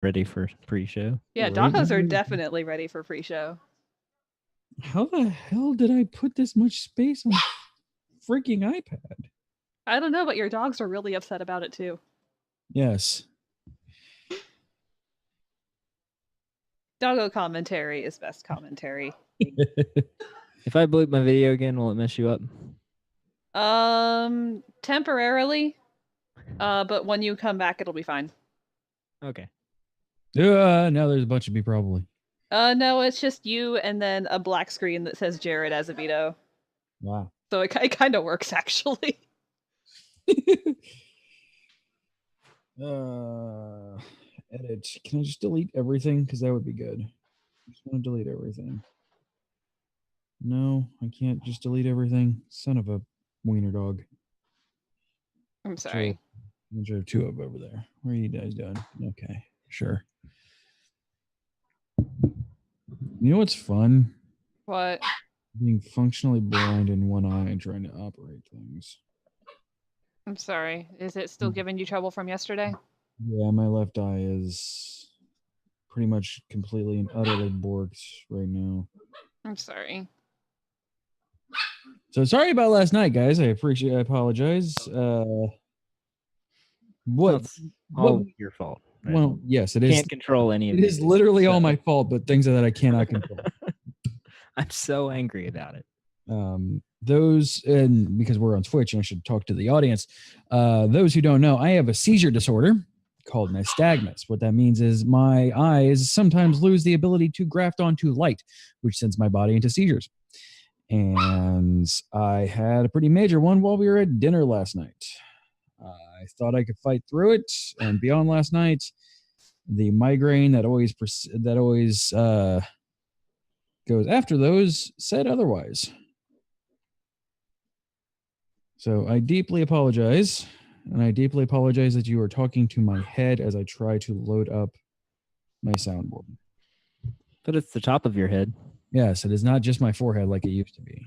ready for pre-show. Yeah, Right doggos are now- definitely ready for pre-show. How the hell did I put this much space on freaking iPad? I don't know, but your dogs are really upset about it too. Yes. Doggo commentary is best commentary. If I bleep my video again, will it mess you up? Temporarily. But when you come back, it'll be fine. Okay. Now there's a bunch of me probably. No, it's just you and then a black screen that says Jared Azevedo. Wow. So it kind of works actually. Edit. Can I just delete everything? Because that would be good. I just want to delete everything. No, I can't just delete everything. Son of a wiener dog. I'm sorry. I'm sure two of over there. Where are you guys doing? Okay, sure. You know what's fun? What? Being functionally blind in one eye and trying to operate things. I'm sorry. Is it still giving you trouble from yesterday? Yeah, my left eye is pretty much completely and utterly borked right now. I'm sorry. So sorry about last night, guys. I apologize. What? It's all your fault. Right? Well, yes, it is. Can't control any of It is literally all so- my fault, but things that I cannot control. I'm so angry about it. Those, and because we're on Twitch and I should talk to the audience, those who don't know, I have a seizure disorder called nystagmus. What that means is my eyes sometimes lose the ability to graft onto light, which sends my body into seizures. And I had a pretty major one while we were at dinner last night. I thought I could fight through it, and beyond last night, the migraine that always goes after those said otherwise. So I deeply apologize, and I deeply apologize that you are talking to my head as I try to load up my soundboard. But it's the top of your head. Yes, it is not just my forehead like it used to be.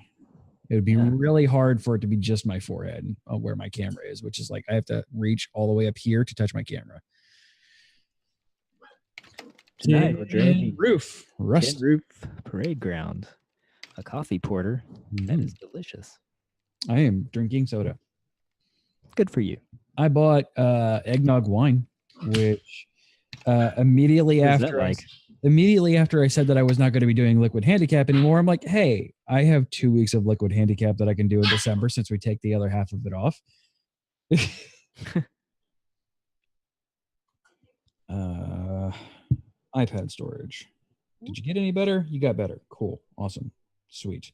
It would be really hard for it to be just my forehead where my camera is, which is like I have to reach all the way up here to touch my camera. Tonight, we're drinking Roof. Rust. Tin Roof Parade Ground, a coffee porter. That is delicious. I am drinking soda. Good for you. I bought eggnog wine, which immediately What is that after like? immediately after I said that I was not going to be doing liquid handicap anymore, I'm like, hey, I have 2 weeks of liquid handicap that I can do in December since we take the other half of it off. iPad storage. Did you get any better? You got better. Cool. Awesome. Sweet.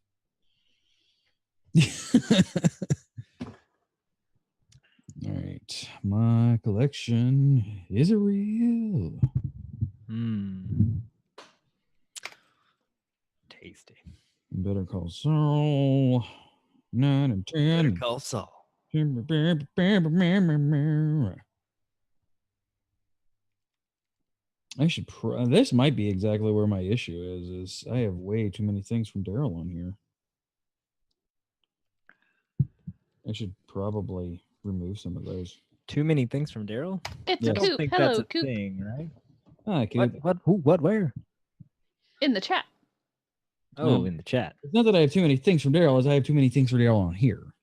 All right. My collection is a real. Tasty. Better Call Saul. 9 and 10. Call Saul. I should. This might be exactly where my issue is I have way too many things from Daryl on here. I should probably remove some of those. Too many things from Daryl? It's Yes. a I don't Coop. think Hello, that's a Coop. thing, right? Ah, can What? Who? What? Where? In the chat. Oh, No. in the chat. It's not that I have too many things from Daryl, as I have too many things for Daryl on here.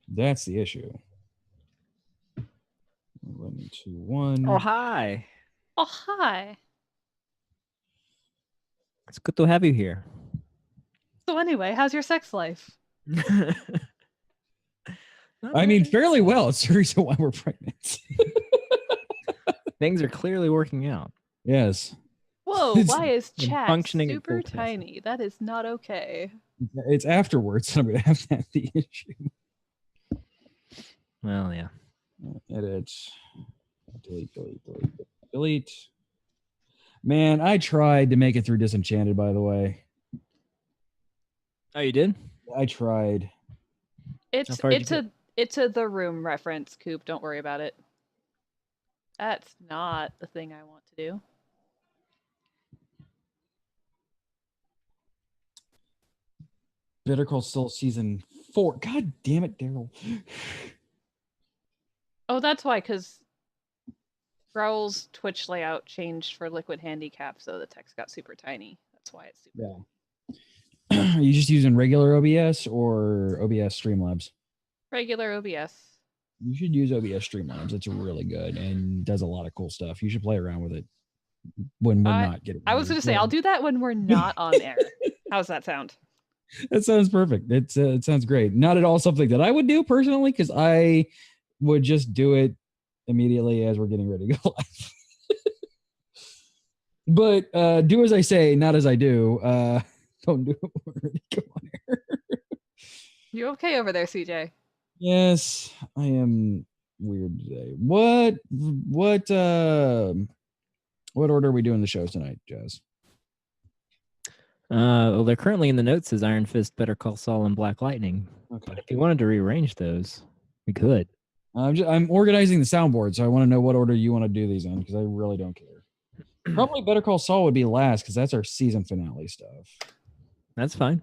That's the issue. 11, 2, 1. Oh, hi. Oh, hi. It's good to have you here. So anyway, how's your sex life? I mean, fairly well. It's the reason why we're pregnant. Things are clearly working out. Yes. Whoa, It's why is in chat functioning in super full capacity. tiny? That is not okay. It's afterwards that I'm going to have the issue. Well, yeah. Edit. Delete, delete, delete, delete. Man, I tried to make it through Disenchanted, by the way. Oh, you did? I tried. It's far did you it's a The Room reference, Coop. Don't worry about it. That's not the thing I want to do. Better Call Saul season 4. God damn it, Daryl. Oh, that's why, because Growl's Twitch layout changed for Liquid Handicap, so the text got super tiny. That's why it's super. Yeah. Are you just using regular OBS or OBS Streamlabs? Regular OBS. You should use OBS Streamlabs. It's really good and does a lot of cool stuff. You should play around with it when we're not getting. I was going to say, I'll do that when we're not on air. How's that sound? That sounds perfect. It sounds great. Not at all something that I would do personally, because I would just do it immediately as we're getting ready to go live. But do as I say, not as I do. Don't do it when we're ready to go on air. You okay over there, CJ? Yes, I am weird today. What order are we doing the shows tonight, Jazz? Well, they're currently in the notes as Iron Fist, Better Call Saul, and Black Lightning. Okay. But if you wanted to rearrange those, we could. I'm organizing the soundboard, so I want to know what order you want to do these in, because I really don't care. Probably Better Call Saul would be last, because that's our season finale stuff. That's fine.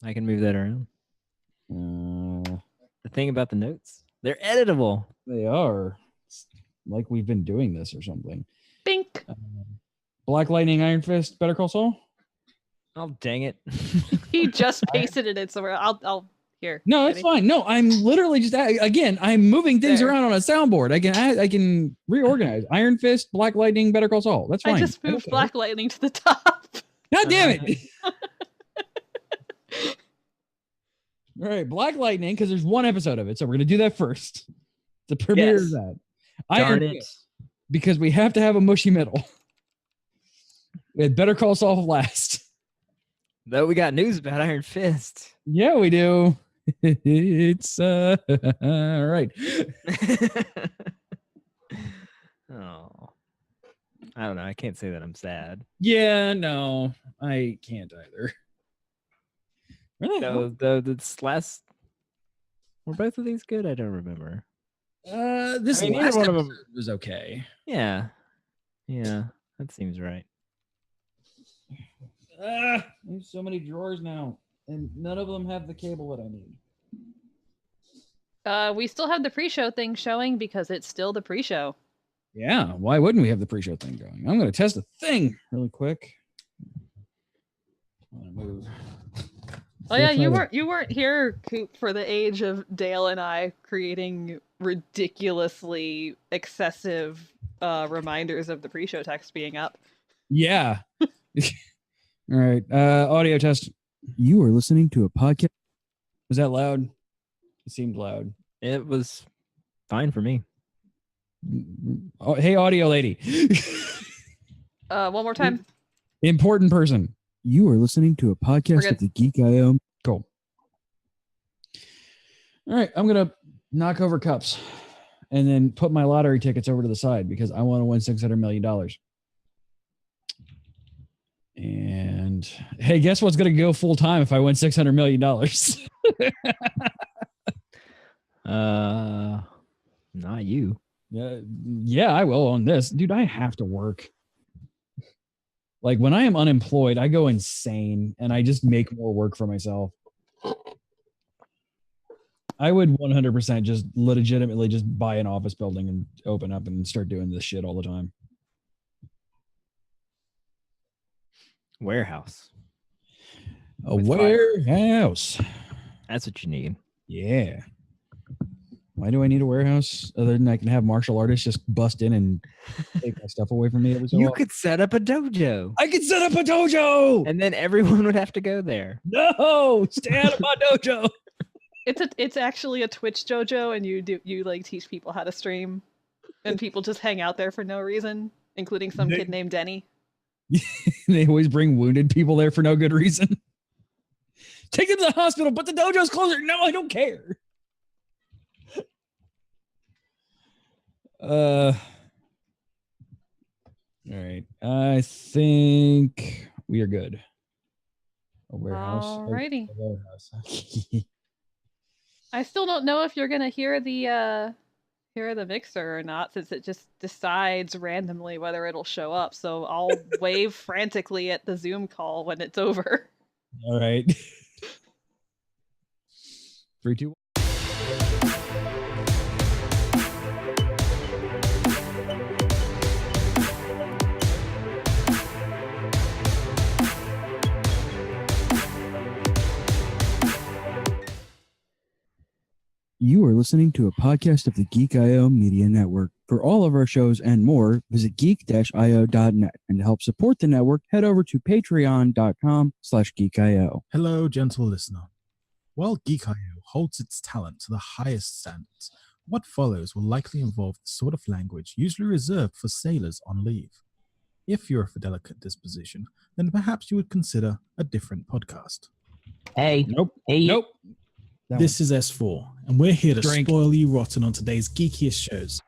I can move that around. The thing about the notes, they're editable. They are. It's like we've been doing this or something. Bink. Black Lightning, Iron Fist, Better Call Saul? Oh, dang it. He just pasted it in somewhere. I'll here. No, it's fine. No, I'm literally just again. I'm moving things There. around on a soundboard. I can reorganize. Iron Fist, Black Lightning, Better Call Saul. That's fine. I just moved Okay. Black Lightning to the top. God damn it! All right, Black Lightning, because there's one episode of it, so we're gonna do that first. The premiere Yes. of that. Darn Iron it. Fist, because we have to have a mushy middle. We had Better Call Saul last. Though we got news about Iron Fist. Yeah, we do. It's all right. Oh. I don't know. I can't say that I'm sad. Yeah, no, I can't either. Really? This last. Were both of these good? I don't remember. This I mean, last either one of episode them- was okay. Yeah. Yeah. That seems right. There's so many drawers now, and none of them have the cable that I need. We still have the pre-show thing showing because it's still the pre-show. Yeah, why wouldn't we have the pre-show thing going? I'm going to test the thing really quick. I'm gonna move. Oh yeah, you weren't here, Coop, for the age of Dale and I creating ridiculously excessive reminders of the pre-show text being up. Yeah. All right. Audio test. You are listening to a podcast. Was that loud? It seemed loud. It was fine for me. Oh, hey, audio lady. One more time. Important person. You are listening to a podcast good. of the Geek IO. Cool. All right. I'm going to knock over cups and then put my lottery tickets over to the side because I want to win $600 million. And hey, guess what's going to go full time if I win $600 million? Not you. Yeah, I will on this. Dude, I have to work. Like when I am unemployed, I go insane and I just make more work for myself. I would 100% just legitimately just buy an office building and open up and start doing this shit all the time. Warehouse. A With fire. warehouse. That's what you need. Yeah. Why do I need a warehouse other than I can have martial artists just bust in and take my stuff away from me every so You often? could set up a dojo. I could set up a dojo. And then everyone would have to go there. No, stay out of my dojo. It's actually a Twitch dojo, and you like teach people how to stream, and people just hang out there for no reason, including some kid named Denny. They always bring wounded people there for no good reason. Take them to the hospital, but the dojo's closer. No, I don't care. All right. I think we are good. A warehouse. Alrighty. A warehouse. I still don't know if you're gonna hear the mixer or not, since it just decides randomly whether it'll show up. So I'll wave frantically at the Zoom call when it's over. All right. 3, 2, 1. listening to a podcast of the Geek.io Media Network. For all of our shows and more, visit geek-io.net. And to help support the network, head over to patreon.com/geek.io. Hello, gentle listener. While Geek.io holds its talent to the highest standards, what follows will likely involve the sort of language usually reserved for sailors on leave. If you're of a delicate disposition, then perhaps you would consider a different podcast. Hey. Nope. Hey. Nope. This is S4, and we're here to Drink. spoil you rotten on today's geekiest shows.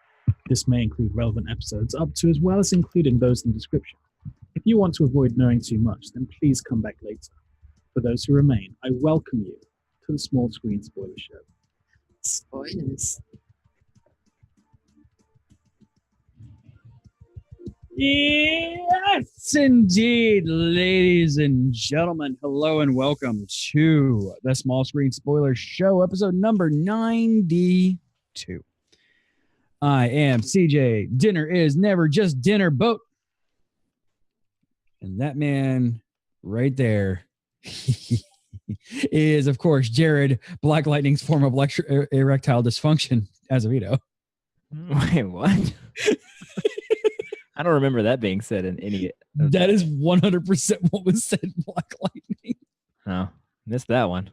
This may include relevant episodes up to as well as including those in the description. If you want to avoid knowing too much, then please come back later. For those who remain, I welcome you to the Small Screen Spoiler Show. Spoilers. Yes, indeed, ladies and gentlemen. Hello and welcome to the Small Screen Spoiler Show, episode number 92. I am CJ. Dinner is never just dinner, boat. And that man right there is, of course, Jared, Black Lightning's form of erectile dysfunction, Azevedo. Wait, what? I don't remember that being said in any. That is 100% what was said in Black Lightning. Oh, missed that one.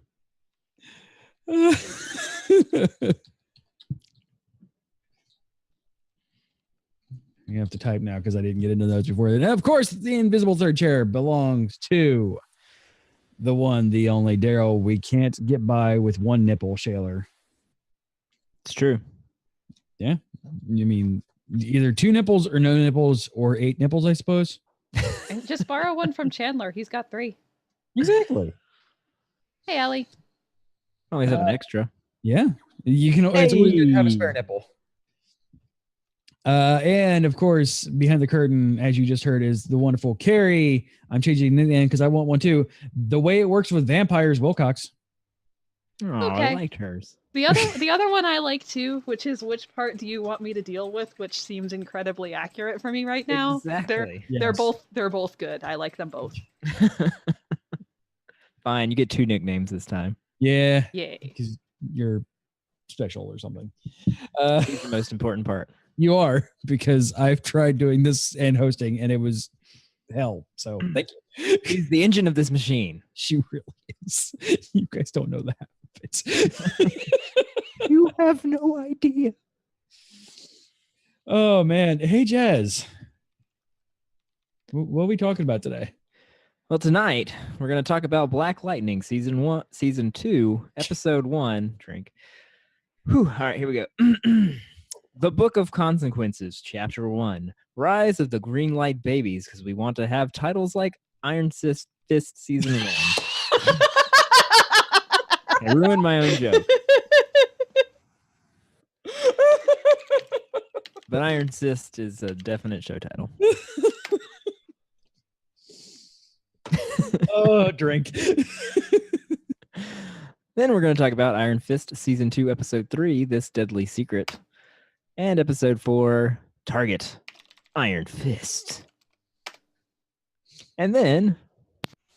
You have to type now because I didn't get into those before. And of course, the invisible third chair belongs to the one, the only Daryl. We can't get by with one nipple, Shaler. It's true. Yeah, you mean either 2 nipples or no nipples or 8 nipples, I suppose. And just borrow one from Chandler. He's got 3. Exactly. Hey, Allie. Always have an extra. Yeah, you can. It's always good to have a spare nipple. And of course, behind the curtain, as you just heard, is the wonderful Carrie. I'm changing the name because I want one too. The way it works with vampires, Wilcox. Oh, Okay. I liked hers. The other one I like too, which is which part do you want me to deal with, which seems incredibly accurate for me right now. Exactly. They're both good. I like them both. Fine, you get 2 nicknames this time. Yeah, Yay. because you're special or something. He's the most important part. You are, because I've tried doing this and hosting, and it was hell. So thank you. He's the engine of this machine. She really is. You guys don't know the half of it. You have no idea. Oh man. Hey Jazz. What are we talking about today? Well, tonight we're going to talk about Black Lightning, season 2, episode 1. Drink. Whew. All right, here we go. The Book of Consequences, chapter 1, Rise of the Green Light Babies, because we want to have titles like Iron Fist season 1. I ruined my own joke. But Iron Fist is a definite show title. Oh, drink. Then we're going to talk about Iron Fist season 2, episode 3, This Deadly Secret, and episode 4, Target, Iron Fist. And then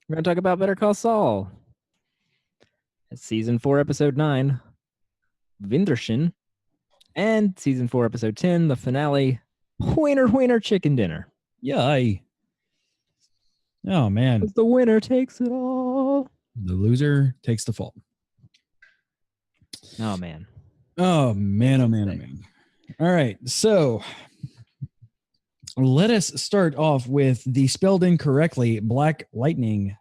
we're going to talk about Better Call Saul. Season 4, episode 9, Vindershin. And season 4, episode 10, the finale, Wiener Chicken Dinner. Yay. Oh man. 'Cause the winner takes it all. The loser takes the fall. Oh man. Oh man, oh man, oh man. All right, so let us start off with the spelled incorrectly Black Lightning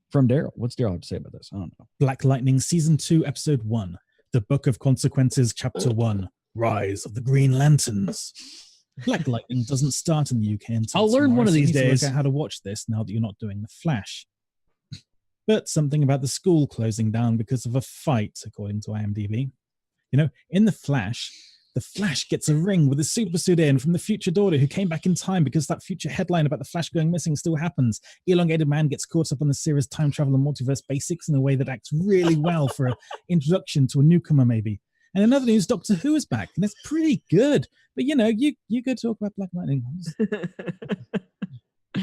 from Daryl. What's Daryl have to say about this? I don't know. Black Lightning Season 2, Episode 1. The Book of Consequences, Chapter 1. Rise of the Green Lanterns. Black Lightning doesn't start in the UK until I'll learn tomorrow, one of so you these need to days. Work out how to watch this now that you're not doing The Flash. But something about the school closing down because of a fight, according to IMDb. You know, in The Flash gets a ring with a super suit in from the future daughter who came back in time because that future headline about the Flash going missing still happens. Elongated Man gets caught up on the series Time Travel and Multiverse Basics in a way that acts really well for an introduction to a newcomer, maybe. And another news, Doctor Who is back, and it's pretty good. But you know, you go talk about Black Lightning. All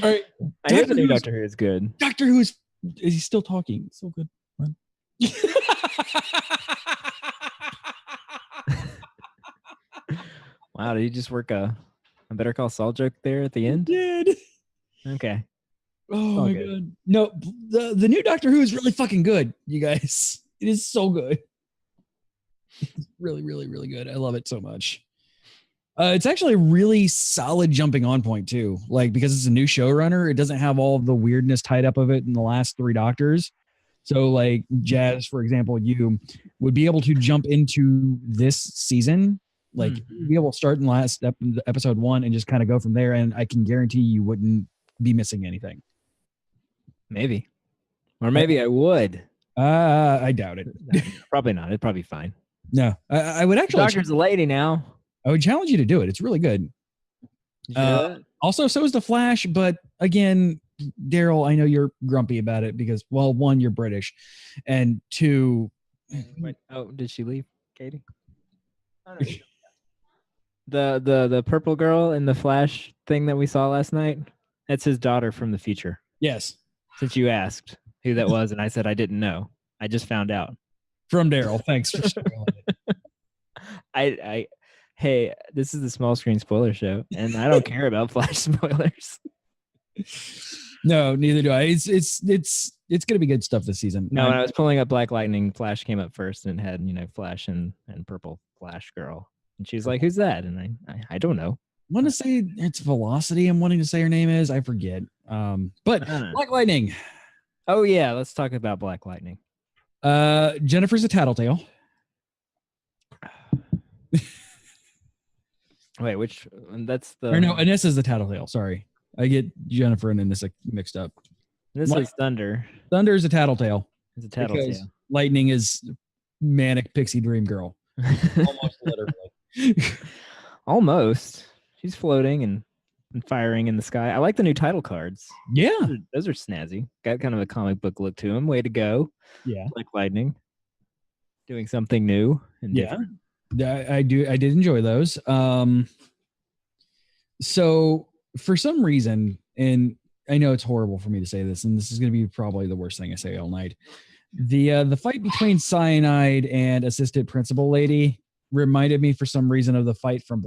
right, I hear the new Doctor Who is good. Doctor Who is he still talking? It's all good. Wow, did you just work a Better Call Saul joke there at the end? Did. Okay. Oh all my good. god. No, the new Doctor Who is really fucking good, you guys. It is so good. It's really, really, really good. I love it so much. It's actually a really solid jumping on point too. Like, because it's a new showrunner, it doesn't have all of the weirdness tied up of it in the last 3 Doctors. So like Jazz, for example, you would be able to jump into this season. Like be able to start in last episode 1 and just kind of go from there. And I can guarantee you wouldn't be missing anything. Maybe. Or maybe I would. I doubt it. Probably not. It'd probably be fine. No, I would The actually. Doctor's a lady now. I would challenge you to do it. It's really good. Did you know that? Also, so is the Flash, but again, Daryl, I know you're grumpy about it because, well, 1, you're British, and 2, Wait, did she leave, Katie? The purple girl in the Flash thing that we saw last night. That's his daughter from the future. yes, Since you asked who that was, and I said I didn't know. I just found out. from Daryl. Thanks for spoiling it. Hey, this is the small screen spoiler show, and I don't care about Flash spoilers. No, neither do I. It's gonna be good stuff this season. No, when I was pulling up Black Lightning, Flash came up first, and it had Flash and purple Flash girl, and she's like, "Who's that?" And I don't know. I want to say it's Velocity. I'm wanting to say her name is. I forget. But Black Lightning. Oh yeah, let's talk about Black Lightning. Jennifer's a tattletale. Wait, which? That's the. Or no, Anissa's the tattletale. Sorry, I get Jennifer and Anissa mixed up. This is Thunder. Thunder's a tattletale. It's a Because tattletale. Lightning is manic pixie dream girl. Almost literally. Almost. She's floating and firing in the sky. I like the new title cards. Yeah. Those are snazzy. Got kind of a comic book look to them. Way to go, Yeah. Black Lightning. Doing something new and Yeah. different. I did enjoy those. So for some reason, and I know it's horrible for me to say this, and this is going to be probably the worst thing I say all night. The fight between Cyanide and assistant principal lady reminded me for some reason of the fight from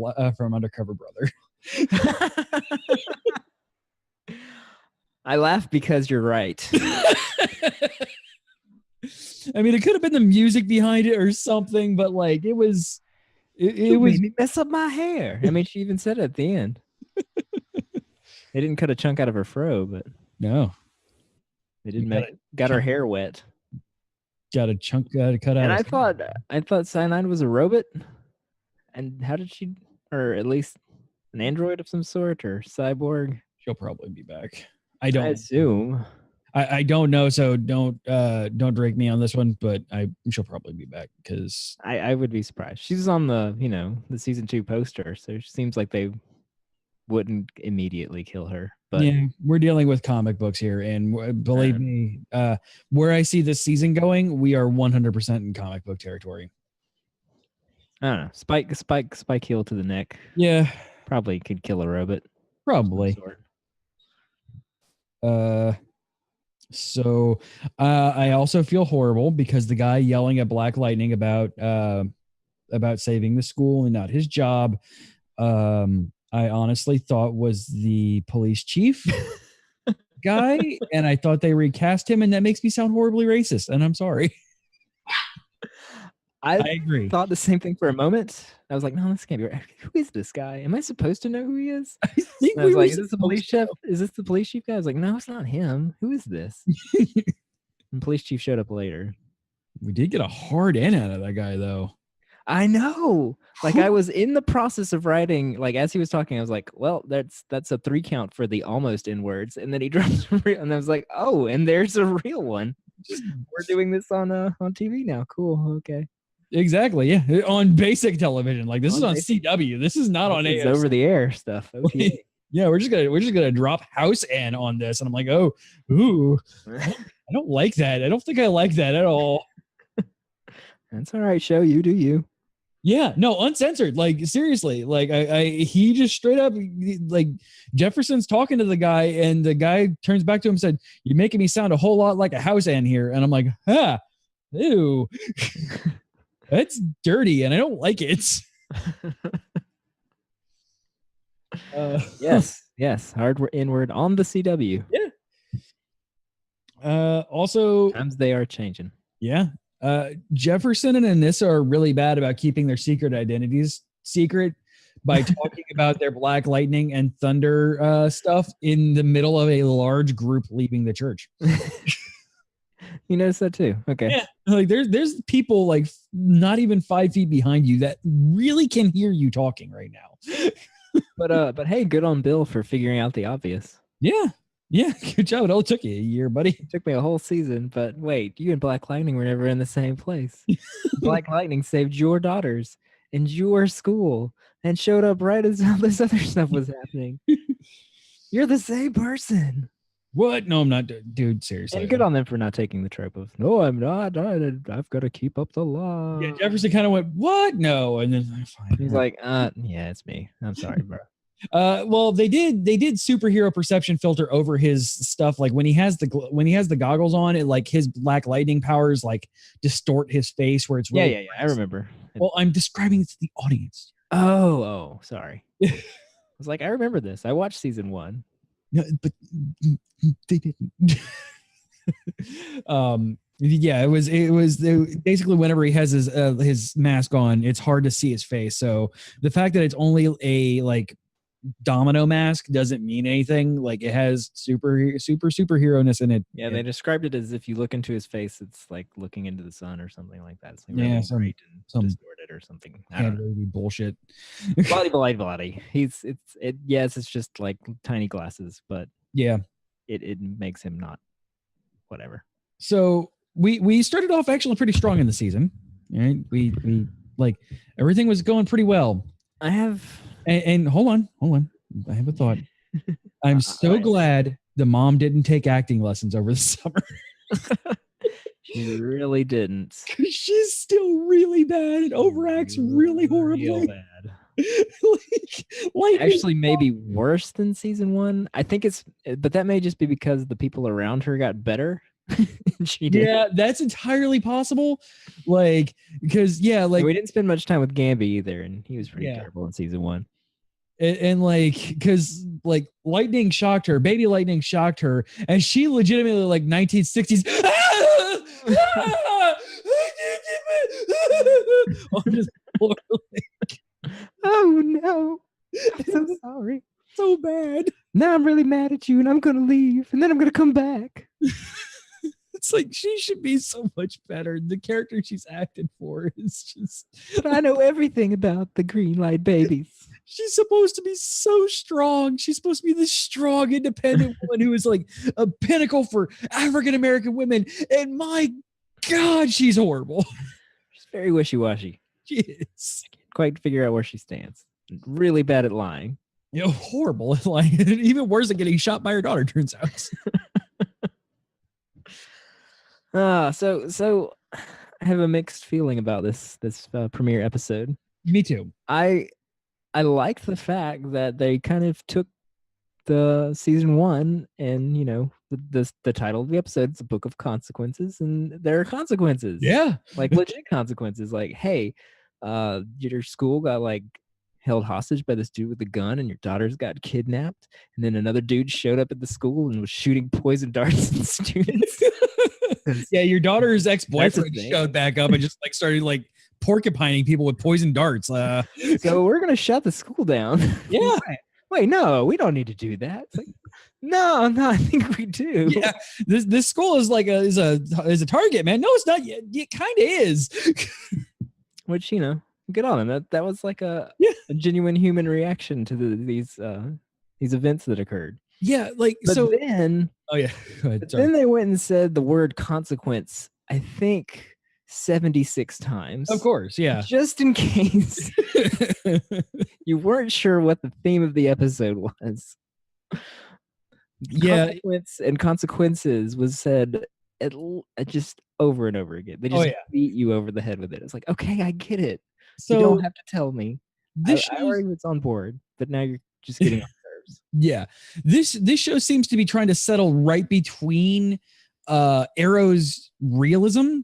Undercover Brother. I laugh because you're right. I mean, it could have been the music behind it or something, but like it was made me mess up my hair. I mean, she even said it at the end. They didn't cut a chunk out of her fro, but no, they did You got her hair wet. got a chunk cut out. And of I thought Cyanide was a robot. And how did she, or at least an android of some sort, or cyborg? She'll probably be back. I I don't. assume. I don't know, so don't drag me on this one. But she'll probably be back because I would be surprised. She's on the the season 2 poster, so it seems like they wouldn't immediately kill her. But yeah, we're dealing with comic books here, and believe me, where I see this season going, we are 100% in comic book territory. I don't know. Spike heel to the neck. Yeah, Probably could kill a robot. probably. So I also feel horrible because the guy yelling at Black Lightning about saving the school and not his job, I honestly thought was the police chief guy, and I thought they recast him, and that makes me sound horribly racist, and I'm sorry. I agree. Thought the same thing for a moment. I was like, no, this can't be right. Who is this guy? Am I supposed to know who he is? I think And I was we were like, is this the police supposed chief? Is this the police chief guy? I was like, no, it's not him. Who is this? And police chief showed up later. We did get a hard in out of that guy, though. I know. Like I was in the process of writing, like as he was talking, I was like, well, that's a 3 count for the almost in words. And then he drops a real, and I was like, oh, and there's a real one. We're doing this on TV now. Cool. Okay. Exactly. Yeah, on basic television. Like this On is on basic- CW. This is not on It's AOC. over the air stuff. Okay. Yeah, we're just gonna drop House N on this, and I'm like, oh, ooh, I don't like that. I don't think I like that at all. That's all right. Show you do you. Yeah, no, uncensored. Like seriously, like he just straight up like Jefferson's talking to the guy, and the guy turns back to him and said, "You're making me sound a whole lot like a House N here," and I'm like, huh, ew. That's dirty, and I don't like it. Yes. Hard inward on the CW. Also, Times they are changing. yeah. Jefferson and Anissa are really bad about keeping their secret identities secret by talking about their Black Lightning and Thunder stuff in the middle of a large group leaving the church. You noticed that too. Okay. Yeah, like there's people like not even 5 feet behind you that really can hear you talking right now. But hey, good on Bill for figuring out the obvious. Yeah, good job. It only took you a year, buddy. It took me a whole season, but wait, you and Black Lightning were never in the same place. Black Lightning saved your daughters and your school and showed up right as all this other stuff was happening. You're the same person. What? No, I'm not, dude. Seriously. And good on them for not taking the trope of "No, I'm not. I've got to keep up the law." Yeah, Jefferson kind of went, "What? No," and then fine. He's like, yeah, it's me. I'm sorry, bro." Well, they did superhero perception filter over his stuff. Like when he has the goggles on, it like his Black Lightning powers like distort his face where it's really Yeah. I remember. Well, I'm describing it to the audience. Oh, sorry. I was like, I remember this. I watched season 1. No, but they didn't. Yeah, it was basically whenever he has his mask on, it's hard to see his face. So the fact that it's only a like domino mask doesn't mean anything. Like it has superhero-ness in it. Yeah, they described it as if you look into his face, it's like looking into the sun or something like that. It's like Yeah, really some- great and some distorted or something. I don't know. Really bullshit. Bloody. It's just like tiny glasses, but Yeah. it makes him not whatever. So we started off actually pretty strong in the season. Right? We like everything was going pretty well. I have And hold on. I have a thought. I'm so Alright. glad the mom didn't take acting lessons over the summer. She really didn't. She's still really bad and overacts really horribly. Real bad. like Actually, maybe worse than season 1. I think but that may just be because the people around her got better. She did. yeah, that's entirely possible. Like because like we didn't spend much time with Gamby either, and he was pretty Yeah. terrible in season 1. and like because like lightning shocked her, baby lightning shocked her, and she legitimately like 1960s on this floor, Oh no! I'm so sorry. so bad. Now I'm really mad at you, and I'm gonna leave, and then I'm gonna come back. It's like she should be so much better. The character she's acted for is just But I know everything about the green light babies. she's supposed to be so strong. She's supposed to be this strong, independent woman who is like a pinnacle for African American women. And my God, she's horrible. She's very wishy-washy. She is. Can't quite figure out where she stands. Really bad at lying. You know, horrible. Like even worse than getting shot by her daughter, turns out. So I have a mixed feeling about this premiere episode. Me too. I liked the fact that they kind of took the season 1 and the title of the episode is The Book of Consequences, and there are consequences. Yeah. Like legit consequences. Like, hey, your school got like held hostage by this dude with a gun, and your daughters got kidnapped, and then another dude showed up at the school and was shooting poison darts at students. Yeah, your daughter's ex-boyfriend thing. showed back up and just like started like porcupining people with poison darts. So we're gonna shut the school down. Yeah. Wait, no, we don't need to do that. It's like, no, I think we do. Yeah, this school is like is a target, man. No, it's not. It kind of is. Which good on him. That was like a genuine human reaction to these events that occurred. Yeah, like But so. then, Oh yeah, go ahead. but Sorry. then they went and said the word consequence. I think 76 times. Of course, yeah. Just in case you weren't sure what the theme of the episode was. Yeah. Consequence and consequences was said just over and over again. They just beat you over the head with it. It's like, okay, I get it. You So don't have to tell me. this I shows, already was on board, but now you're just getting on nerves. yeah, this show seems to be trying to settle right between Arrow's realism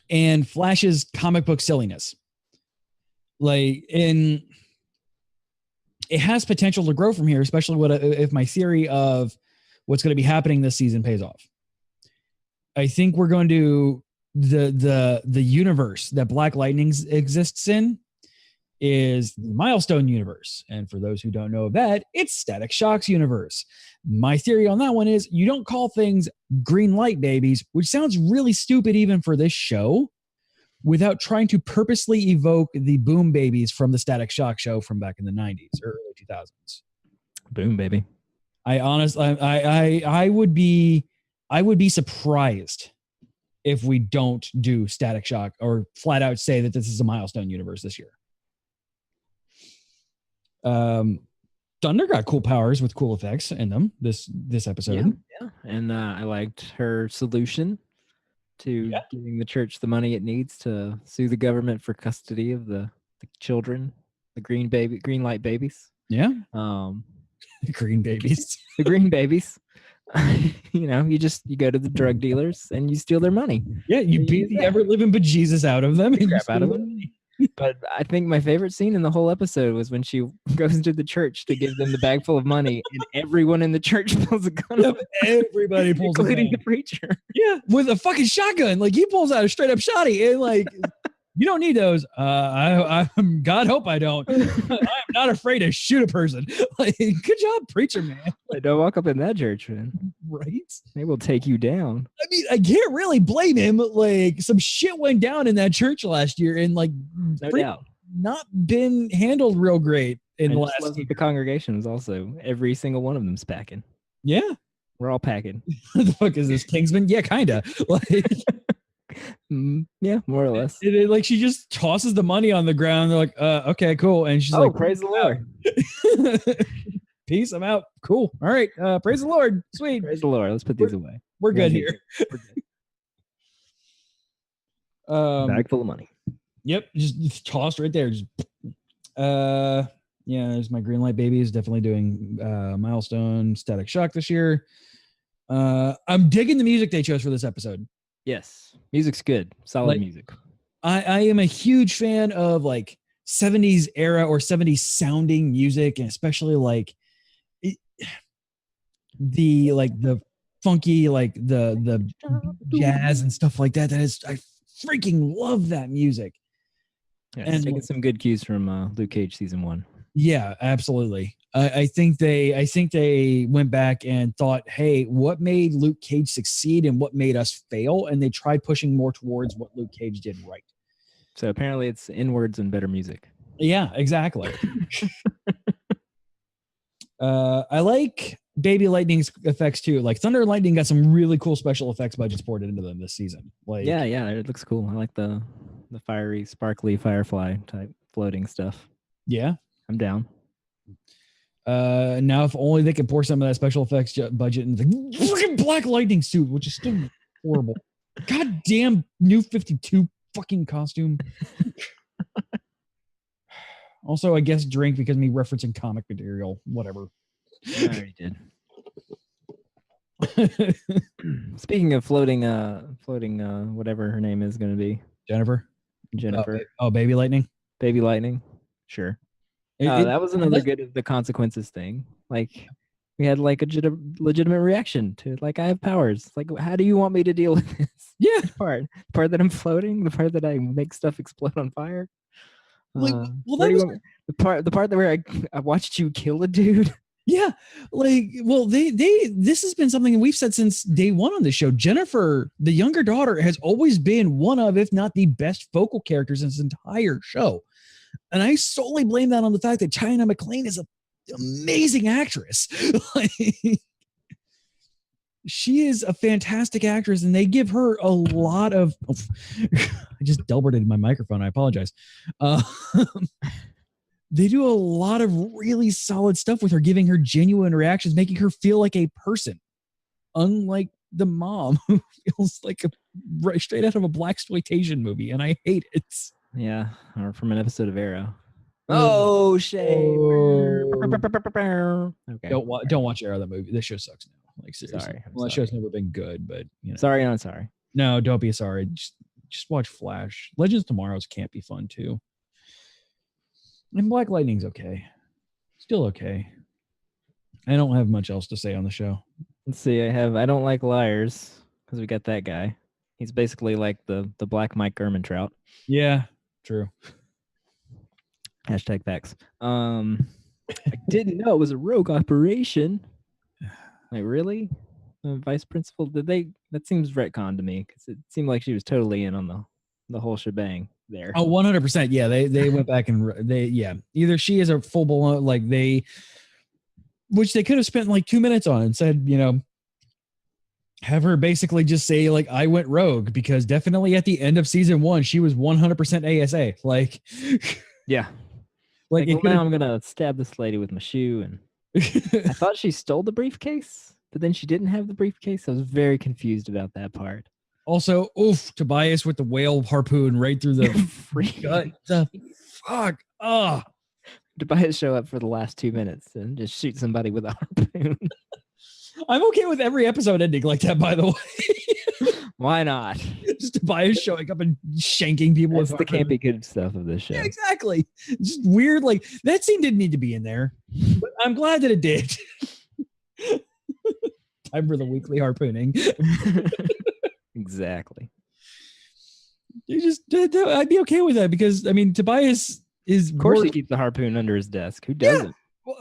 and Flash's comic book silliness. Like it has potential to grow from here, especially if my theory of what's going to be happening this season pays off. I think we're going to the universe that Black Lightning exists in is the Milestone universe. And for those who don't know that, it's Static Shock's universe. My theory on that one is you don't call things green light babies, which sounds really stupid even for this show, without trying to purposely evoke the Boom Babies from the Static Shock show from back in the 90s or early 2000s. Boom, baby. I would be surprised if we don't do Static Shock or flat out say that this is a Milestone universe this year. Thunder got cool powers with cool effects in them this episode. Yeah. And I liked her solution to giving the church the money it needs to sue the government for custody of the children, the green light babies. Yeah. The green babies. The green babies. You go to the drug dealers and you steal their money. Yeah, you beat the ever living bejesus out of them and crap out of them. But I think my favorite scene in the whole episode was when she goes into the church to give them the bag full of money, and everyone in the church pulls a gun. Yep, everybody pulls a gun, including the preacher. Yeah, with a fucking shotgun. Like he pulls out a straight up shotty, and like you don't need those. I God hope I don't. I am not afraid to shoot a person. Like, good job, preacher man. Don't walk up in that church, man. Right? They will take you down. I mean, I can't really blame him. Like, some shit went down in that church last year, and like, no doubt, not been handled real great in the last year. The congregation is also every single one of them's packing. Yeah, we're all packing. What the fuck is this, Kingsman? Yeah, kinda. Like. Yeah, more or less. Like she just tosses the money on the ground. They're like, okay, cool. And she's like, praise the Lord. Peace, I'm out. Cool. All right. Praise the Lord. Sweet. Praise the Lord. Let's put these away. We're good here. Bag full of money. Yep. Just tossed right there. Just yeah, there's my green light babies. Definitely doing Milestone Static Shock this year. I'm digging the music they chose for this episode. Yes, music's good. Solid music. I am a huge fan of like 70s era or 70s sounding music, and especially like the funky, like the jazz and stuff like that. I freaking love that music. Yeah, and taking some good cues from Luke Cage season 1. Yeah, absolutely. I think they went back and thought, hey, what made Luke Cage succeed and what made us fail? And they tried pushing more towards what Luke Cage did right. So apparently it's inwards and better music. Yeah, exactly. I like Baby Lightning's effects too. Like Thunder and Lightning got some really cool special effects budgets poured into them this season. Like, yeah, it looks cool. I like the fiery, sparkly Firefly type floating stuff. Yeah, I'm down. Now if only they could pour some of that special effects budget into the fucking Black Lightning suit, which is still horrible. Goddamn New 52 fucking costume. Also, I guess drink because me referencing comic material. Whatever. I already did. Speaking of floating, whatever her name is going to be. Jennifer. Baby Lightning. Baby Lightning. Sure. That was another good of the consequences thing. Like we had like a legitimate reaction to like I have powers. Like how do you want me to deal with this? Yeah, the part that I'm floating, the part that I make stuff explode on fire. The part where I watched you kill a dude. Yeah, like this has been something we've said since day one on the show. Jennifer, the younger daughter, has always been one of, if not the best vocal characters in this entire show. And I solely blame that on the fact that China McClain is an amazing actress. She is a fantastic actress, and they give her a lot of. Oh, I just delberted my microphone. I apologize. They do a lot of really solid stuff with her, giving her genuine reactions, making her feel like a person, unlike the mom who feels like straight out of a blaxploitation movie, and I hate it. Yeah, or from an episode of Arrow. Oh, shame. Okay. Don't watch Arrow, that movie. This show sucks now. Like, seriously. Sorry. Well, that show's never been good, but you know. Sorry, not sorry. No, don't be sorry. Just watch Flash. Legends of Tomorrow's can't be fun too. And Black Lightning's okay. Still okay. I don't have much else to say on the show. Let's see. I don't like liars because we got that guy. He's basically like the black Mike Ehrmantraut. Yeah, true. Hashtag facts. I didn't know it was a rogue operation. Like, really? Vice principal? That seems retcon to me because it seemed like she was totally in on the whole shebang there. Oh, 100%. Yeah, they went back and either she is a full blown which they could have spent like 2 minutes on and said, have her basically just say like I went rogue, because definitely at the end of season 1 she was 100% ASA. Like, yeah. Like, well, now I'm gonna stab this lady with my shoe, and I thought she stole the briefcase, but then she didn't have the briefcase. I was very confused about that part. Also, Tobias with the whale harpoon right through the gut. The fuck. Oh. Tobias show up for the last 2 minutes and just shoot somebody with a harpoon. I'm okay with every episode ending like that, by the way. Why not? Just Tobias showing up and shanking people. That's the campy good stuff of this show. Yeah, exactly. Just weird. Like, that scene didn't need to be in there, but I'm glad that it did. Time for the weekly harpooning. Exactly. I'd be okay with that, because I mean, Tobias is, of course, he keeps the harpoon under his desk. Who doesn't? Yeah. Well,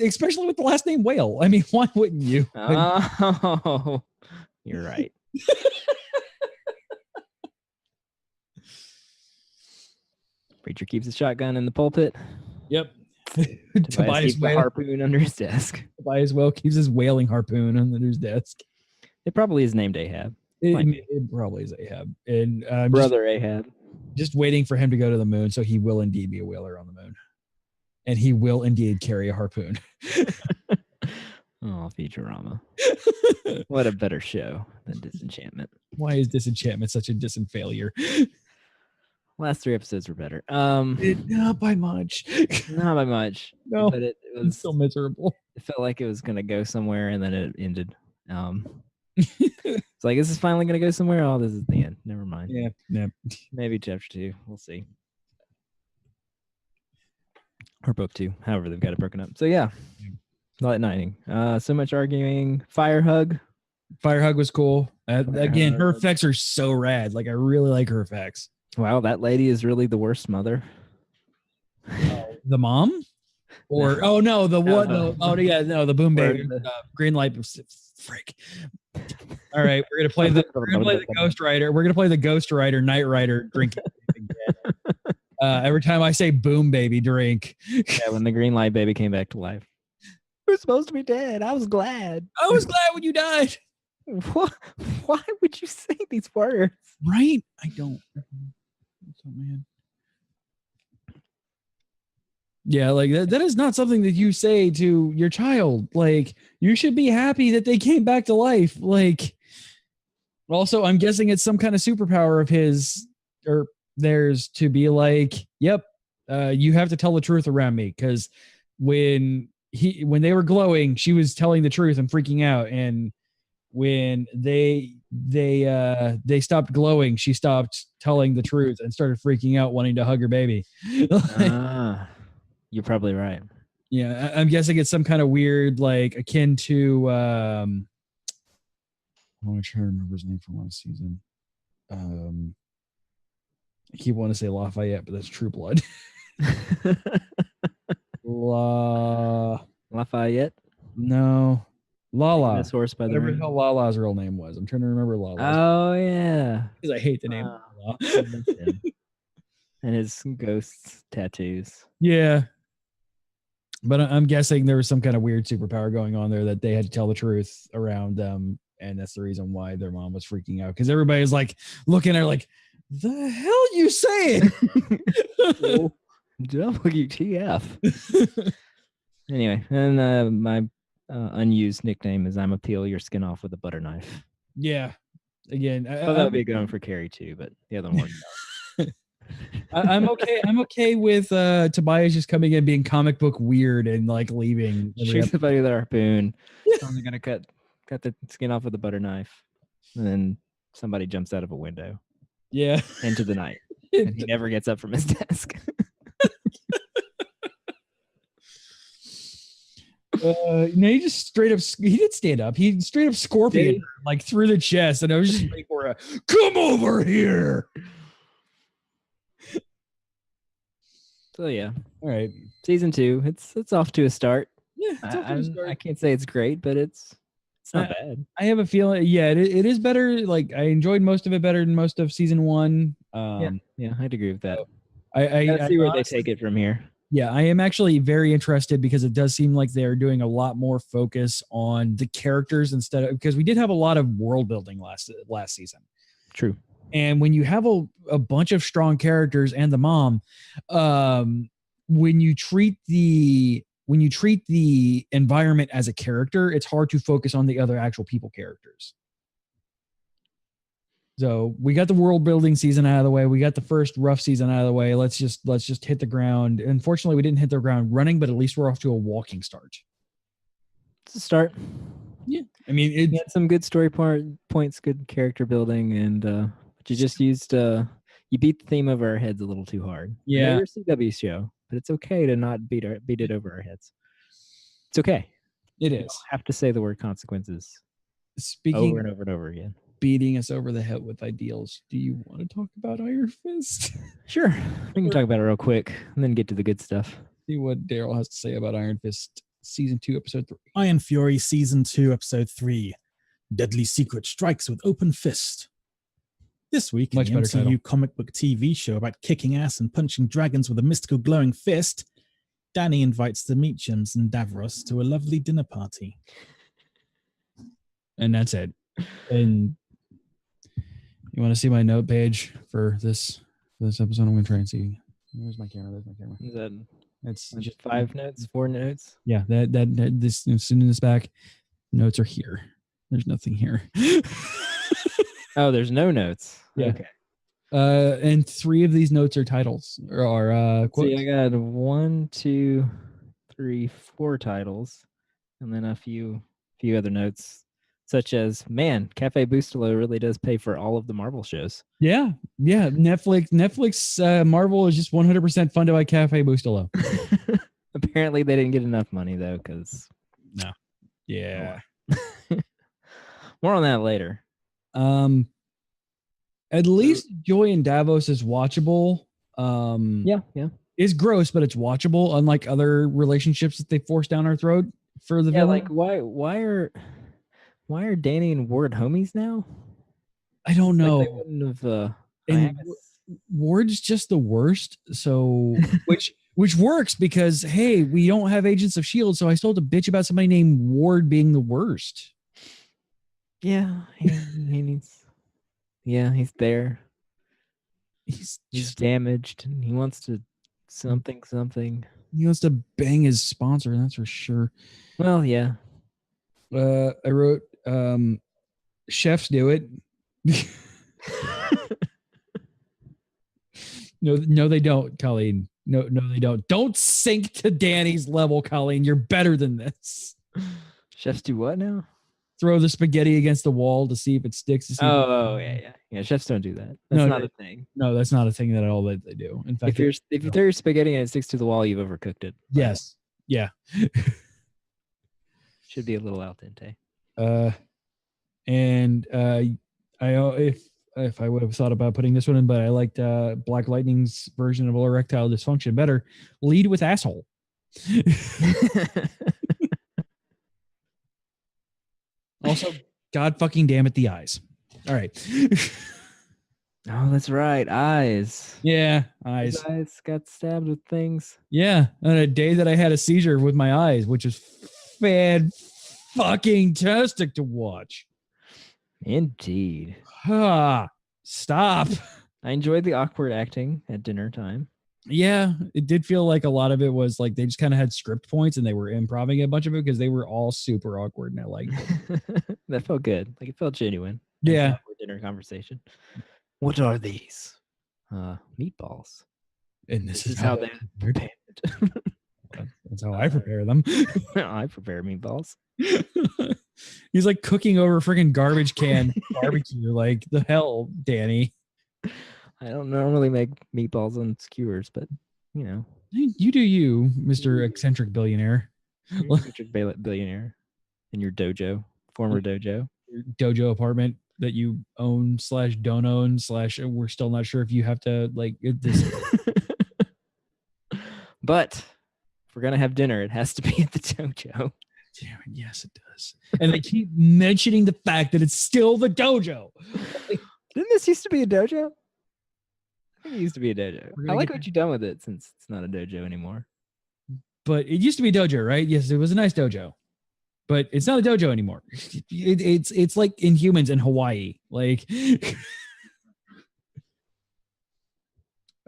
especially with the last name Whale. I mean, why wouldn't you? Oh, you're right. Preacher keeps his shotgun in the pulpit. Yep. Tobias keeps the harpoon under his desk. Tobias Whale keeps his whaling harpoon under his desk. It probably is named Ahab. It probably is Ahab. And brother Ahab. Just waiting for him to go to the moon, so he will indeed be a whaler on the moon. And he will indeed carry a harpoon. Oh, Futurama. What a better show than Disenchantment. Why is Disenchantment such a distant failure? Last 3 episodes were better. Not by much. Not by much. No, but it was so miserable. It felt like it was going to go somewhere, and then it ended. It's like, this is finally going to go somewhere. Oh, this is the end. Never mind. Yeah. Maybe chapter 2. We'll see. Or book 2. However, they've got it broken up. So yeah. Light Nighting. So much arguing. Fire Hug. Fire Hug was cool. Again, her effects are so rad. Like, I really like her effects. Wow, that lady is really the worst mother. The mom? Or the boom baby. Green light. Freak. All right, we're gonna play the Ghost Rider. We're gonna play the Ghost Rider, Knight Rider, drinking. Every time I say boom baby, drink. Yeah, when the green light baby came back to life. He was supposed to be dead. I was glad. I was glad when you died. What? Why would you say these words? Right? I don't. So, man. Yeah, like that is not something that you say to your child. Like, you should be happy that they came back to life. Like, also, I'm guessing it's some kind of superpower of his or theirs to be like, yep, you have to tell the truth around me, because when they were glowing, she was telling the truth and freaking out, and when they stopped glowing, she stopped telling the truth and started freaking out, wanting to hug her baby. You're probably right. Yeah, I'm guessing it's some kind of weird, like, akin to I want to try to remember his name from last season. I keep wanting to say Lafayette, but that's True Blood. Lafayette? No. Lala. This horse by the whatever ring. the hell Lala's real name was. I'm trying to remember Lala. Oh yeah. Because I hate the name. Lala. And his ghost tattoos. Yeah. But I'm guessing there was some kind of weird superpower going on there that they had to tell the truth around them. And that's the reason why their mom was freaking out. Because everybody's like looking at her like, the hell you saying? WTF. Anyway, and my unused nickname is I'm a peel your skin off with a butter knife. Yeah. Again, that would be going for Carrie too, but the other one. I'm okay. I'm okay with Tobias just coming in, being comic book weird, and like leaving. Shoot somebody with a harpoon. Someone's gonna cut the skin off with a butter knife, and then somebody jumps out of a window. Yeah, into the night, and he never gets up from his desk. No, he just straight up. He did stand up. He straight up scorpion Did he? like through the chest, and I was just waiting for a come over here. So yeah, All right. season 2. It's off to a start. Yeah, it's off to a start. I can't say it's great, but it's not Uh, bad. I have a feeling. Yeah, it is better. Like I enjoyed most of it better than most of season 1. Yeah, I'd agree with that. I Let's see where they honestly- take it from here. Yeah, I am actually very interested because it does seem like they're doing a lot more focus on the characters instead of because we did have a lot of world building last season. True. And when you have a bunch of strong characters and the mom, when you treat the environment as a character, it's hard to focus on the other actual people characters. So we got the world building season out of the way. We got the first rough season out of the way. Let's just hit the ground. Unfortunately, we didn't hit the ground running, but at least we're off to a walking start. It's a start. I mean, it, You had some good story points, good character building, and but you just used you beat the theme over our heads a little too hard. I know Yeah. you're a CW show, but it's okay to not beat it over our heads. It's okay. it You is. don't have to say the word consequences Speaking over and over and over again. beating us over the head with ideals, do you want to talk about Iron Fist? Sure, we can talk about it real quick and then get to the good stuff. See what Daryl has to say about Iron Fist season 2, episode 3. Iron Fury Season 2, Episode 3. Deadly Secret strikes with open fist. This week in Much the better MCU title. comic book TV show about kicking ass and punching dragons with a mystical glowing fist, Danny invites the Meachums and Davros to a lovely dinner party. And that's it. And you want to see my note page for this episode? I'm gonna try and see. Where's my camera? There's my camera. Is that It's just just 5 notes, 4 notes? Yeah, that this as soon as this back, notes are here. There's nothing here. Oh, there's no notes. Yeah. Okay. And 3 of these notes are titles or quotes. See, I got 1, 2, 3, 4 titles, and then a few other notes, such as, man, Cafe Bustelo really does pay for all of the Marvel shows. Yeah. Netflix Marvel is just 100% funded by Cafe Bustelo. Apparently, they didn't get enough money though, because Yeah. more on that later. At least Joy and Davos is watchable. Yeah. It's gross, but it's watchable, unlike other relationships that they force down our throat for the Yeah, villain. like why are Danny and Ward homies now? I don't know. Like they wouldn't have. I And guess- Ward's just the worst. So which works because hey, we don't have Agents of Shield, so I still have to bitch about somebody named Ward being the worst. yeah, he needs. Yeah, he's there. He's He's just damaged, and he wants to something. he wants to bang his sponsor, that's for sure. Well, yeah. I wrote chefs do it. No, they don't, Colleen. No, they don't. Don't sink to Danny's level, Colleen. You're better than this. Chefs do what now? Throw the spaghetti against the wall to see if it sticks. To see if it- Oh, yeah. Chefs don't do that. That's No, not no. a thing. No, that's not a thing at all that they do. In fact, If you throw your spaghetti and it sticks to the wall, you've overcooked it. yes, yeah. Should be a little al dente. If I would have thought about putting this one in, but I liked Black Lightning's version of erectile dysfunction better. Lead with asshole. Also, God fucking damn it, the eyes. All right. Oh, that's right. Eyes. Yeah, His eyes. eyes got stabbed with things. Yeah, on a day that I had a seizure with my eyes, which is fan fucking tastic to watch. Indeed. Ah, stop. I enjoyed the awkward acting at dinner time. Yeah, it did feel like a lot of it was like they just kind of had script points and they were improvising a bunch of it because they were all super awkward and I liked it. That felt good. Like it felt genuine. Nice Yeah. awkward dinner conversation. What are these? Meatballs. And This is how they're prepared. That's how I prepare them. I prepare meatballs. He's like cooking over freaking garbage can barbecue. Like the hell, Danny. I don't normally make meatballs on skewers, but you know. You do you, Mr. Eccentric Billionaire. You're such a billionaire in your dojo, former dojo. Your dojo apartment that you own / don't own / we're still not sure if you have to like this. But if we're gonna have dinner, it has to be at the dojo. Damn it, yes, it does. And they keep mentioning the fact that it's still the dojo. Didn't this used to be a dojo? I think it used to be a dojo. We're I gonna like get what you've done with it since it's not a dojo anymore. But it used to be dojo, right? Yes, it was a nice dojo. But it's not a dojo anymore. It's like Inhumans in Hawaii. Like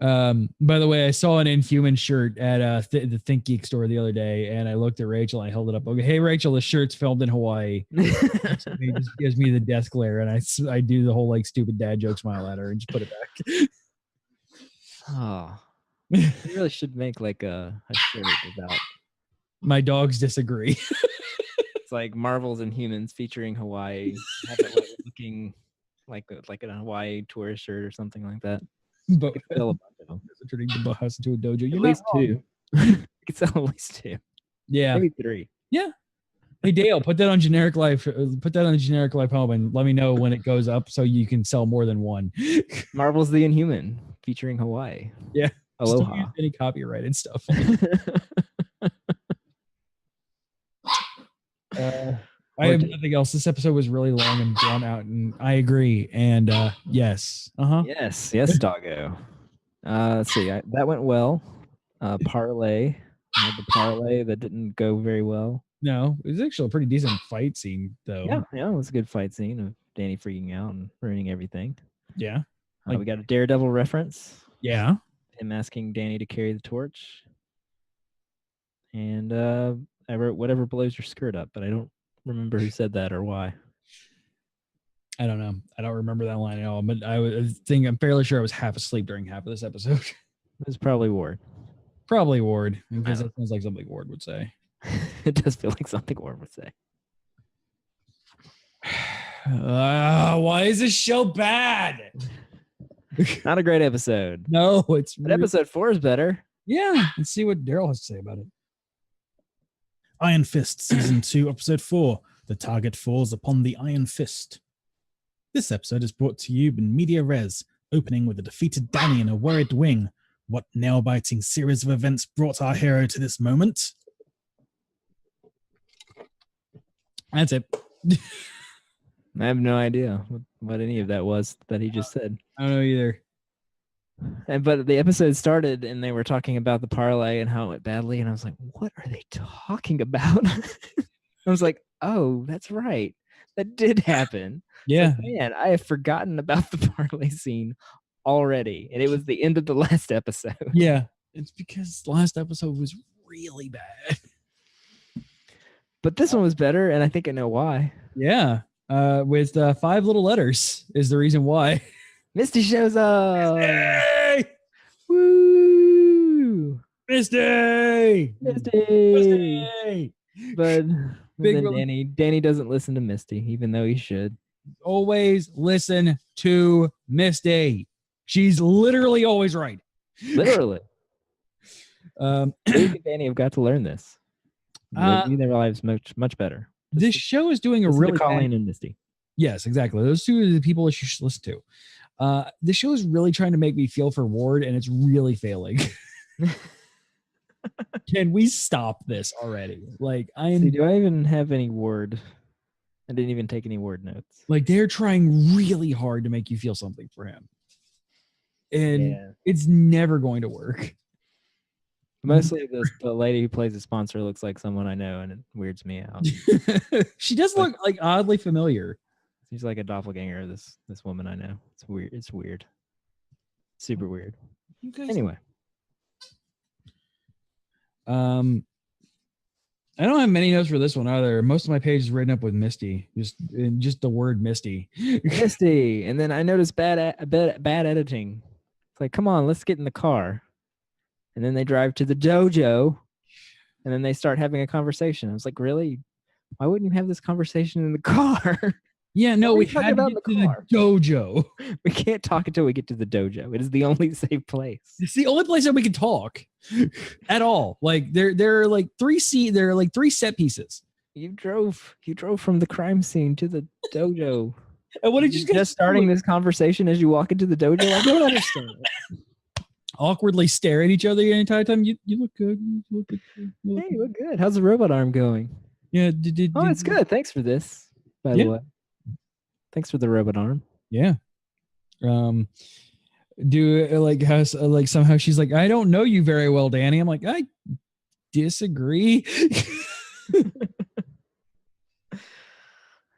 by the way, I saw an Inhuman shirt at the Think Geek store the other day, and I looked at Rachel and I held it up. Okay, hey Rachel, the shirt's filmed in Hawaii. So he just gives me the death glare, and I do the whole like stupid dad joke smile at her and just put it back. Oh, you really should make like a shirt about. My dogs disagree. It's like Marvels and Humans featuring Hawaii. Have it like looking like a Hawaii tourist shirt or something like that. But You could sell a bunch of them. turning the house into a dojo. At You're least not wrong. 2. You could sell at least 2. Yeah. Maybe 3. Hey Dale, put that on Generic Life. Put that on Generic Life Home, and let me know when it goes up so you can sell more than one. Marvel's the Inhuman featuring Hawaii. Yeah. Just don't Aloha. use any copyrighted stuff. I have nothing else. This episode was really long and drawn out, and I agree. And yes, yes, doggo. Let's see. That went well. Parlay. I had the parlay that didn't go very well. no, it was actually a pretty decent fight scene, though. Yeah, it was a good fight scene of Danny freaking out and ruining everything. yeah, We got a Daredevil reference. yeah. Him asking Danny to carry the torch. And I wrote whatever blows your skirt up, but I don't remember who said that or why. I don't know. I don't remember that line at all. But I'm fairly sure I was half asleep during half of this episode. It was probably Ward. Probably Ward, because Wow. that sounds like something Ward would say. It does feel like something Ward would say. Why is this show bad? Not a great episode. No, it's But episode 4 is better. yeah. Let's see what Daryl has to say about it. Iron Fist, Season 2, Episode 4. The target falls upon the Iron Fist. This episode is brought to you in media res, opening with a defeated Danny and a worried Wing. What nail-biting series of events brought our hero to this moment? That's it. I have no idea what any of that was that he just said. I don't know either. But the episode started and they were talking about the parlay and how it went badly, and I was like, what are they talking about? I was like, oh, that's right. That did happen. Yeah. Man, I have forgotten about the parlay scene already. And it was the end of the last episode. Yeah. It's because last episode was really bad. But this one was better, and I think I know why. Yeah. With 5 little letters is the reason why. Misty shows up. Misty! Woo! Misty! Misty! Misty! But Big then rel- Danny doesn't listen to Misty, even though he should. Always listen to Misty. She's literally always right. Literally. Um, Luke and Danny have got to learn this. Make their lives much better. this show is doing a Listen to really bad- Colleen and Misty. Yes, exactly. Those two are the people that you should listen to. The show is really trying to make me feel for Ward, and it's really failing. Can we stop this already? Like See, do I even have any word? I didn't even take any word notes. like they're trying really hard to make you feel something for him, and it's never going to work. Mostly the lady who plays the sponsor looks like someone I know, and it weirds me out. She does look like oddly familiar. She's like a doppelganger of this woman I know. It's weird. It's weird. Super weird. You guys, Anyway, I don't have many notes for this one either. Most of my page is written up with Misty, just the word Misty. Misty, and then I noticed bad editing. It's like, come on, let's get in the car, and then they drive to the dojo, and then they start having a conversation. I was like, really? Why wouldn't you have this conversation in the car? Yeah, no, What are we you talking had to about get in to the the car? dojo. We can't talk until we get to the dojo. It is the only safe place. It's the only place that we can talk at all. Like there are like three set pieces. You drove from the crime scene to the dojo. And what did you You're guys just starting this conversation as you walk into the dojo? I don't understand. awkwardly stare at each other the entire time? You look good. You look good. You look Hey, good. you look good. How's the robot arm going? Yeah. Oh, it's good. Thanks for this, by the Yeah. way. Thanks for the robot arm. Yeah. Do like has like somehow she's like, I don't know you very well, Danny. I'm like, I disagree.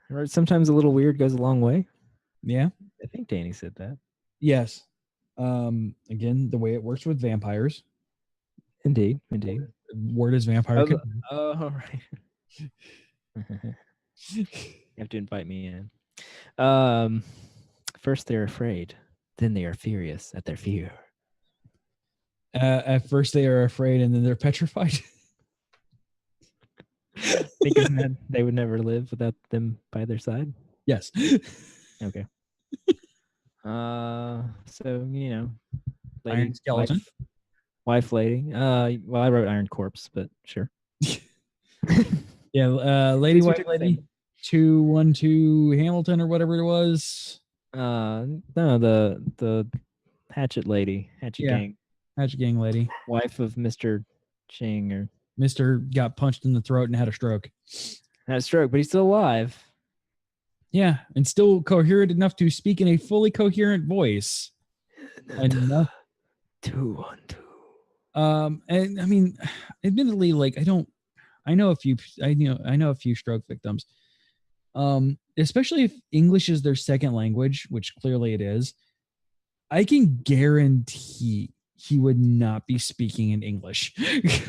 Or sometimes a little weird goes a long way. Yeah. I think Danny said that. Yes. Again, the way it works with vampires. Indeed. Word is vampire. Oh, all right. You have to invite me in. First they're afraid, then they are furious at their fear. At first they are afraid and then they're petrified. Thinking that they would never live without them by their side. Yes. Okay. So Iron skeleton. wife lady. Well, I wrote Iron Corpse, but sure. Yeah, lady, These are white two lady, things. 212 Hamilton or whatever it was. No, the Hatchet lady, Hatchet Yeah. Gang, Hatchet Gang lady. wife of Mr. Ching, or Mr. got punched in the throat and had a stroke. had a stroke, but he's still alive. Yeah, and still coherent enough to speak in a fully coherent voice. Enough. 212. And I mean, admittedly, like I know a few stroke victims. Especially if English is their second language, which clearly it is. I can guarantee he would not be speaking in English.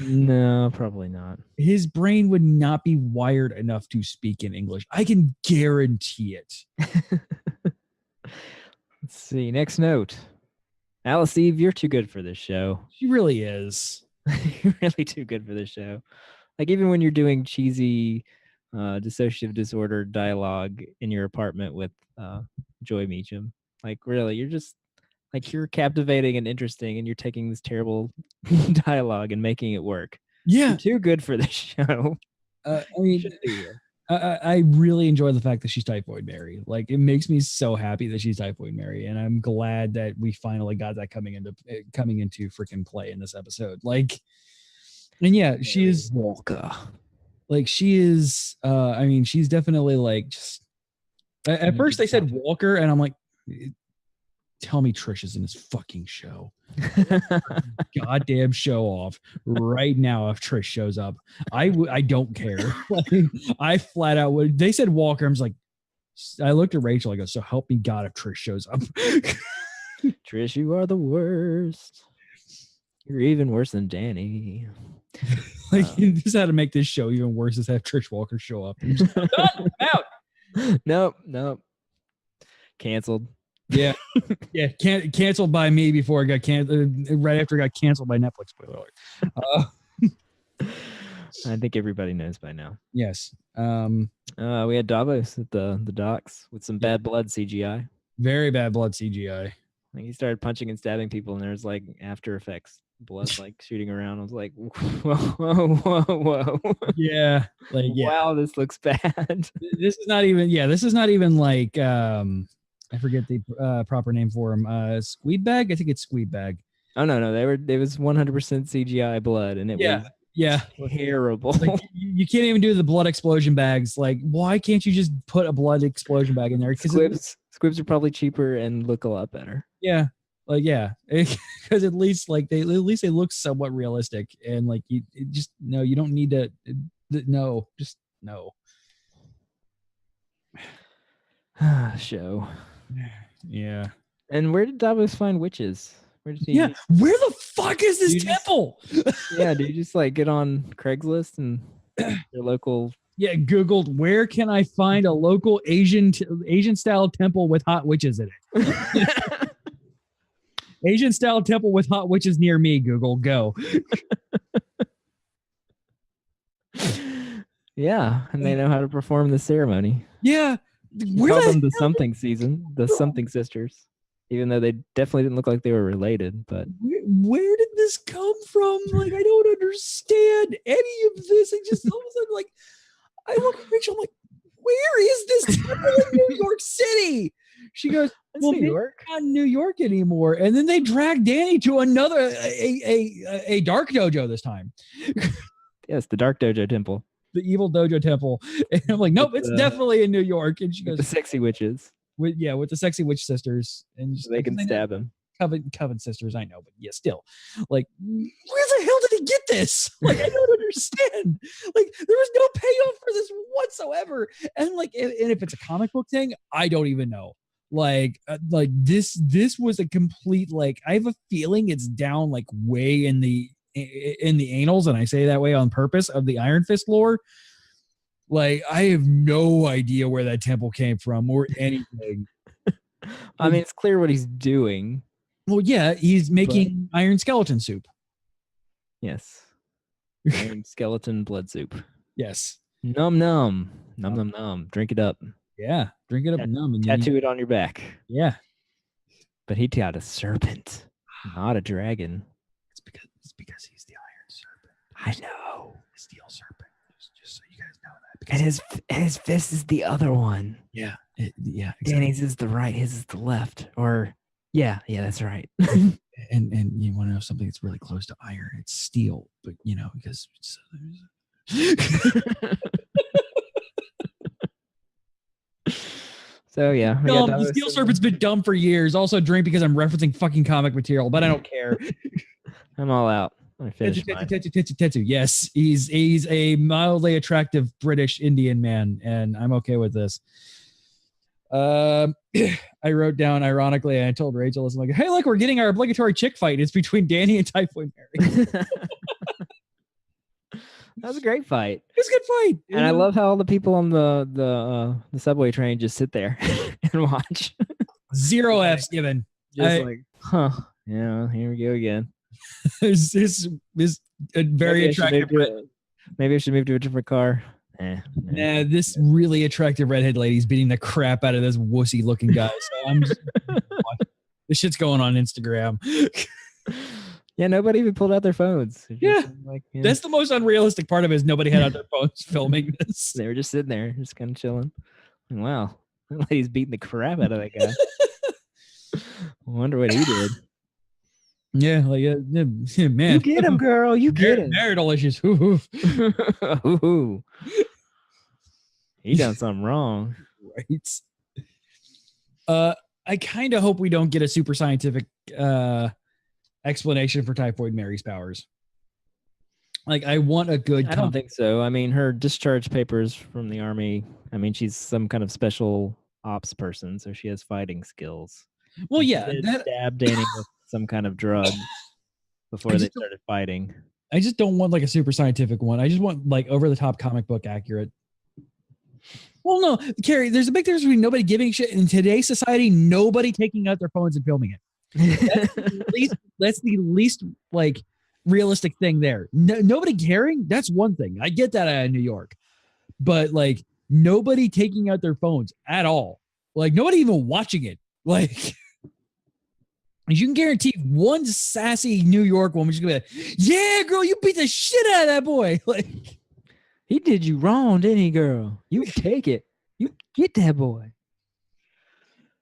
No, probably not. His brain would not be wired enough to speak in English. I can guarantee it. Let's see. Next note. Alice Eve, you're too good for this show. She really is. You're really too good for this show. Like, even when you're doing cheesy dissociative disorder dialogue in your apartment with Joy Meacham, like, really, you're just like, you're captivating and interesting, and you're taking this terrible dialogue and making it work. Yeah. You're too good for this show. I mean, Should be here. I really enjoy the fact that she's Typhoid Mary. Like, it makes me so happy that she's Typhoid Mary, and I'm glad that we finally got that coming into freaking play in this episode. Like, and yeah, she is Walker. like she is. I mean, she's definitely like just. At first, they said Walker, and I'm like, tell me Trish is in this fucking show. Goddamn show off right now if Trish shows up. I don't care. Like, I flat out would. They said Walker. I was like, I looked at Rachel. I go, so help me God if Trish shows up. Trish, you are the worst. You're even worse than Danny. Like, you just had to make this show even worse is have Trish Walker show up. I'm just, "Done, I'm out." Nope. Canceled. Yeah, yeah. Canceled by me before it got canceled. Right after it got canceled by Netflix. Spoiler alert. I think everybody knows by now. Yes. We had Davos at the docks with some bad blood CGI. Very bad blood CGI. Like, he started punching and stabbing people, and there's like After Effects blood like shooting around. I was like, whoa. Yeah. Like, yeah. Wow, this looks bad. This is not even. Yeah. This is not even like. I forget the proper name for him. Squeed bag. I think it's squeed bag. Oh no, it was 100% CGI blood, and it was terrible. Like, you can't even do the blood explosion bags. Like, why can't you just put a blood explosion bag in there? Squibs are probably cheaper and look a lot better. Yeah, like, yeah, because at least they look somewhat realistic, and like you don't need to. No, just no. Show. Yeah. And where did Davos find witches? Where did he? Yeah. Where the fuck is this temple? Yeah. Do you just like get on Craigslist and your local? Yeah. Googled where can I find a local Asian style temple with hot witches in it? Asian style temple with hot witches near me. Google, go. Yeah, and they know how to perform the ceremony. Yeah. He Where called the them the something season, the something sisters, even though they definitely didn't look like they were related. But where did this come from? Like, I don't understand any of this. I just all of a sudden, like, I look at Rachel, I'm like, where is this temple in New York City? She goes, it's well, New maybe York. it's not in New York anymore. And then they drag Danny to another a dark dojo this time, Yes, the Dark Dojo Temple the evil dojo temple. And I'm like, nope, With it's the- definitely in New York. And she with goes, the sexy witches. with the sexy witch sisters, and So they can stab him. Coven sisters, I know, but yeah, still, like, where the hell did he get this? Like, I don't understand. Like, there was no payoff for this whatsoever. And like, and if it's a comic book thing, I don't even know. Like this was a complete, like, I have a feeling it's down like way in the annals, and I say that way on purpose, of the Iron Fist lore. Like, I have no idea where that temple came from or anything. I mean, it's clear what he's doing. Well, yeah, he's making iron skeleton soup. Yes. Iron skeleton blood soup. Yes. Num num. Num num num. Drink it up. Yeah. Drink it up and numb. And then Tattoo it on your back. yeah. But he got a serpent, not a dragon. It's because he's the iron serpent. I know. The steel serpent. Just so you guys know that. Because And his fist is the other one. yeah. Yeah. Exactly. Danny's is the right, his is the left. Or yeah, that's right. And you want to know something that's really close to iron? It's steel, but you know, because So yeah, we got dumb. The those. steel serpent's been dumb for years. Also, drink because I'm referencing fucking comic material, but I don't care. I'm all out. I finished mine. Tetsu. Yes, he's a mildly attractive British Indian man, and I'm okay with this. I wrote down, ironically, I told Rachel, I'm like, hey, look, we're getting our obligatory chick fight. It's between Danny and Typhoid Mary. That was a great fight. It's a good fight. And I love how all the people on the subway train just sit there and watch. zero F's given. Just like, huh? Yeah, here we go again. This is a very attractive. Maybe I should move to a different car. Nah, this really attractive redhead lady's beating the crap out of this wussy looking guy. So I'm just this shit's going on Instagram. Yeah, nobody even pulled out their phones. It's Yeah. just like, That's the most unrealistic part of it, is nobody had on their phones filming this. they were just sitting there, just kind of chilling. Like, wow, that lady's beating the crap out of that guy. I wonder what he did. Yeah, like man. You get him, girl. You get him. Marital issues. Ooh. Ooh. He done something wrong. Right. I kind of hope we don't get a super scientific explanation for Typhoid Mary's powers. Like, I want a good. I don't think so. I mean, her discharge papers from the army. I mean, she's some kind of special ops person, so she has fighting skills. Well, She yeah, did that, stab Danny with some kind of drug before I they just don't- started fighting. I just don't want like a super scientific one. I just want like over the top comic book accurate. Well, no, Carrie, there's a big difference between nobody giving a shit in today's society, nobody taking out their phones and filming it. That's the least like realistic thing there. Nobody caring, that's one thing. I get that out of New York. But like nobody taking out their phones at all. Like nobody even watching it. Like you can guarantee one sassy New York woman is gonna be like, yeah, girl, you beat the shit out of that boy. Like, He did you wrong, didn't he, girl? You take it. You get that boy.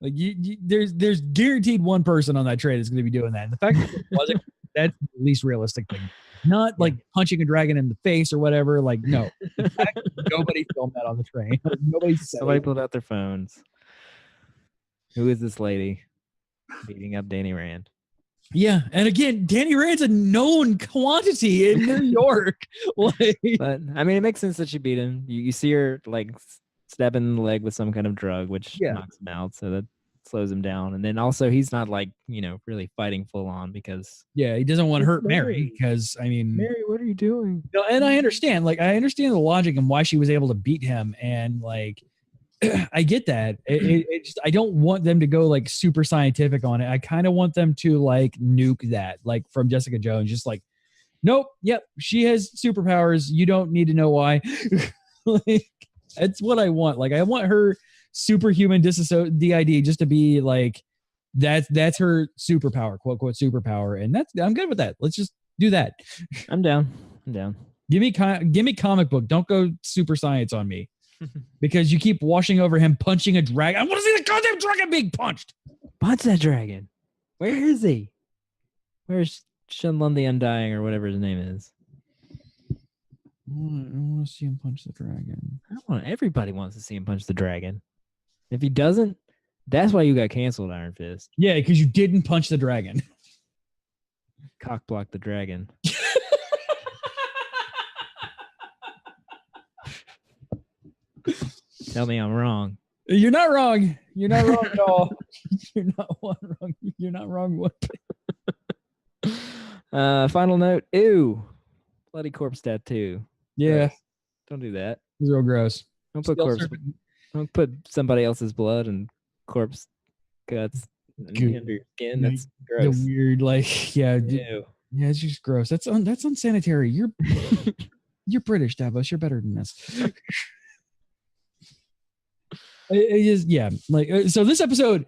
like there's guaranteed one person on that train that's gonna be doing that. And the fact that it wasn't, that's the least realistic thing. Not like punching a dragon in the face or whatever. Like, no. In fact, nobody filmed that on the train. Like, nobody said Somebody it. pulled out their phones. Who is this lady beating up Danny Rand? Yeah, and again, Danny Rand's a known quantity in New York. Like, But I mean, it makes sense that she beat him. You see her like stabbing in the leg with some kind of drug, which Yeah. knocks him out, so that slows him down. And then also, he's not like really fighting full on because yeah, he doesn't want to hurt It's Mary Mary. because I mean, Mary, what are you doing? no, and I understand. Like, I understand the logic and why she was able to beat him, and like, I get that. It just, I don't want them to go like super scientific on it. I kind of want them to like nuke that, like from Jessica Jones, just like, nope, yep, she has superpowers. You don't need to know why. Like, that's what I want. Like, I want her superhuman DID just to be like that's her superpower, quote quote superpower, and I'm good with that. Let's just do that. I'm down. Give me comic book. Don't go super science on me because you keep washing over him punching a dragon. I want to see the goddamn dragon being punched. Punch that dragon. Where is he? Where's Shenlong the Undying or whatever his name is? I want to see him punch the dragon. Everybody wants to see him punch the dragon. If he doesn't, that's why you got canceled, Iron Fist. Yeah, because you didn't punch the dragon. Cock block the dragon. Tell me I'm wrong. You're not wrong. You're not wrong at all. You're not wrong. You're not wrong. What? Final note. Ew. Bloody corpse tattoo. Yeah. Gross. Don't do that. It's real gross. Don't put somebody else's blood and corpse guts under your skin. That's gross. The weird, like, yeah, Ew. yeah, it's just gross. That's unsanitary. You're British, Davos. You're better than this. It is, yeah. Like, so this episode,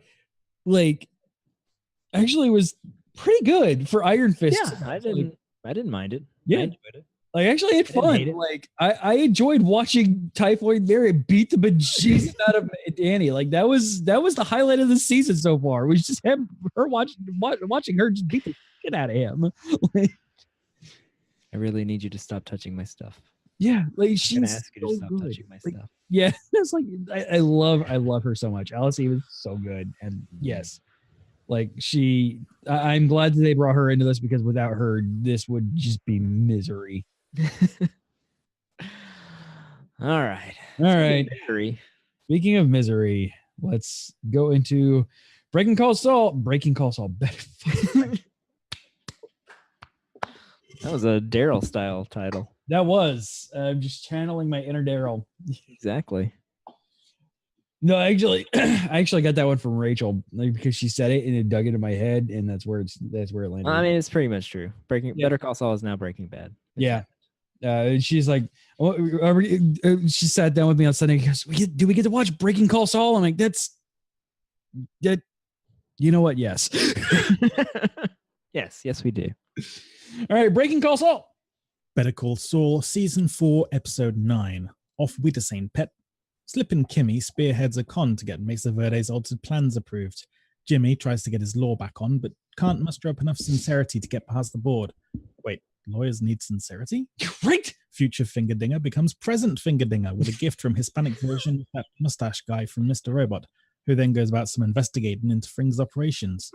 like, actually was pretty good for Iron Fist. Yeah, I didn't mind it. Yeah. I enjoyed it. Like, actually had didn't fun. hate it. Like, I enjoyed watching Typhoid Mary beat the bejesus out of Danny. Like, that was the highlight of the season so far. We just had her watching her just beat the shit out of him. Like, I really need you to stop touching my stuff. yeah, like I'm she's gonna ask you to so stop good. touching my Like, stuff. yeah, it's like I love her so much. Alice Eve is so good, and yes, like I'm glad that they brought her into this because without her, this would just be misery. All right. All right. Misery. Speaking of misery, let's go into Breaking Call Saul. Breaking Call Saul. That was a Daryl style title. That was. I'm just channeling my inner Daryl. Exactly. No, actually, I actually got that one from Rachel, like, because she said it and it dug into my head, and that's where it landed. I mean, it's pretty much true. Yeah. Better Call Saul is now Breaking Bad. Yeah. She's like, she sat down with me on Sunday. She goes, do we get to watch Breaking Call Saul? I'm like, that. You know what? Yes. Yes, we do. All right, Breaking Call Saul. Better Call Saul, Season 4, Episode 9. Off Wiedersehen Pet. Slippin' Kimmy spearheads a con to get Mesa Verde's altered plans approved. Jimmy tries to get his law back on, but can't muster up enough sincerity to get past the board. Wait, lawyers need sincerity? Right. Future Fingerdinger becomes present Fingerdinger with a gift from Hispanic version of that mustache guy from Mr. Robot, who then goes about some investigating into Fring's operations.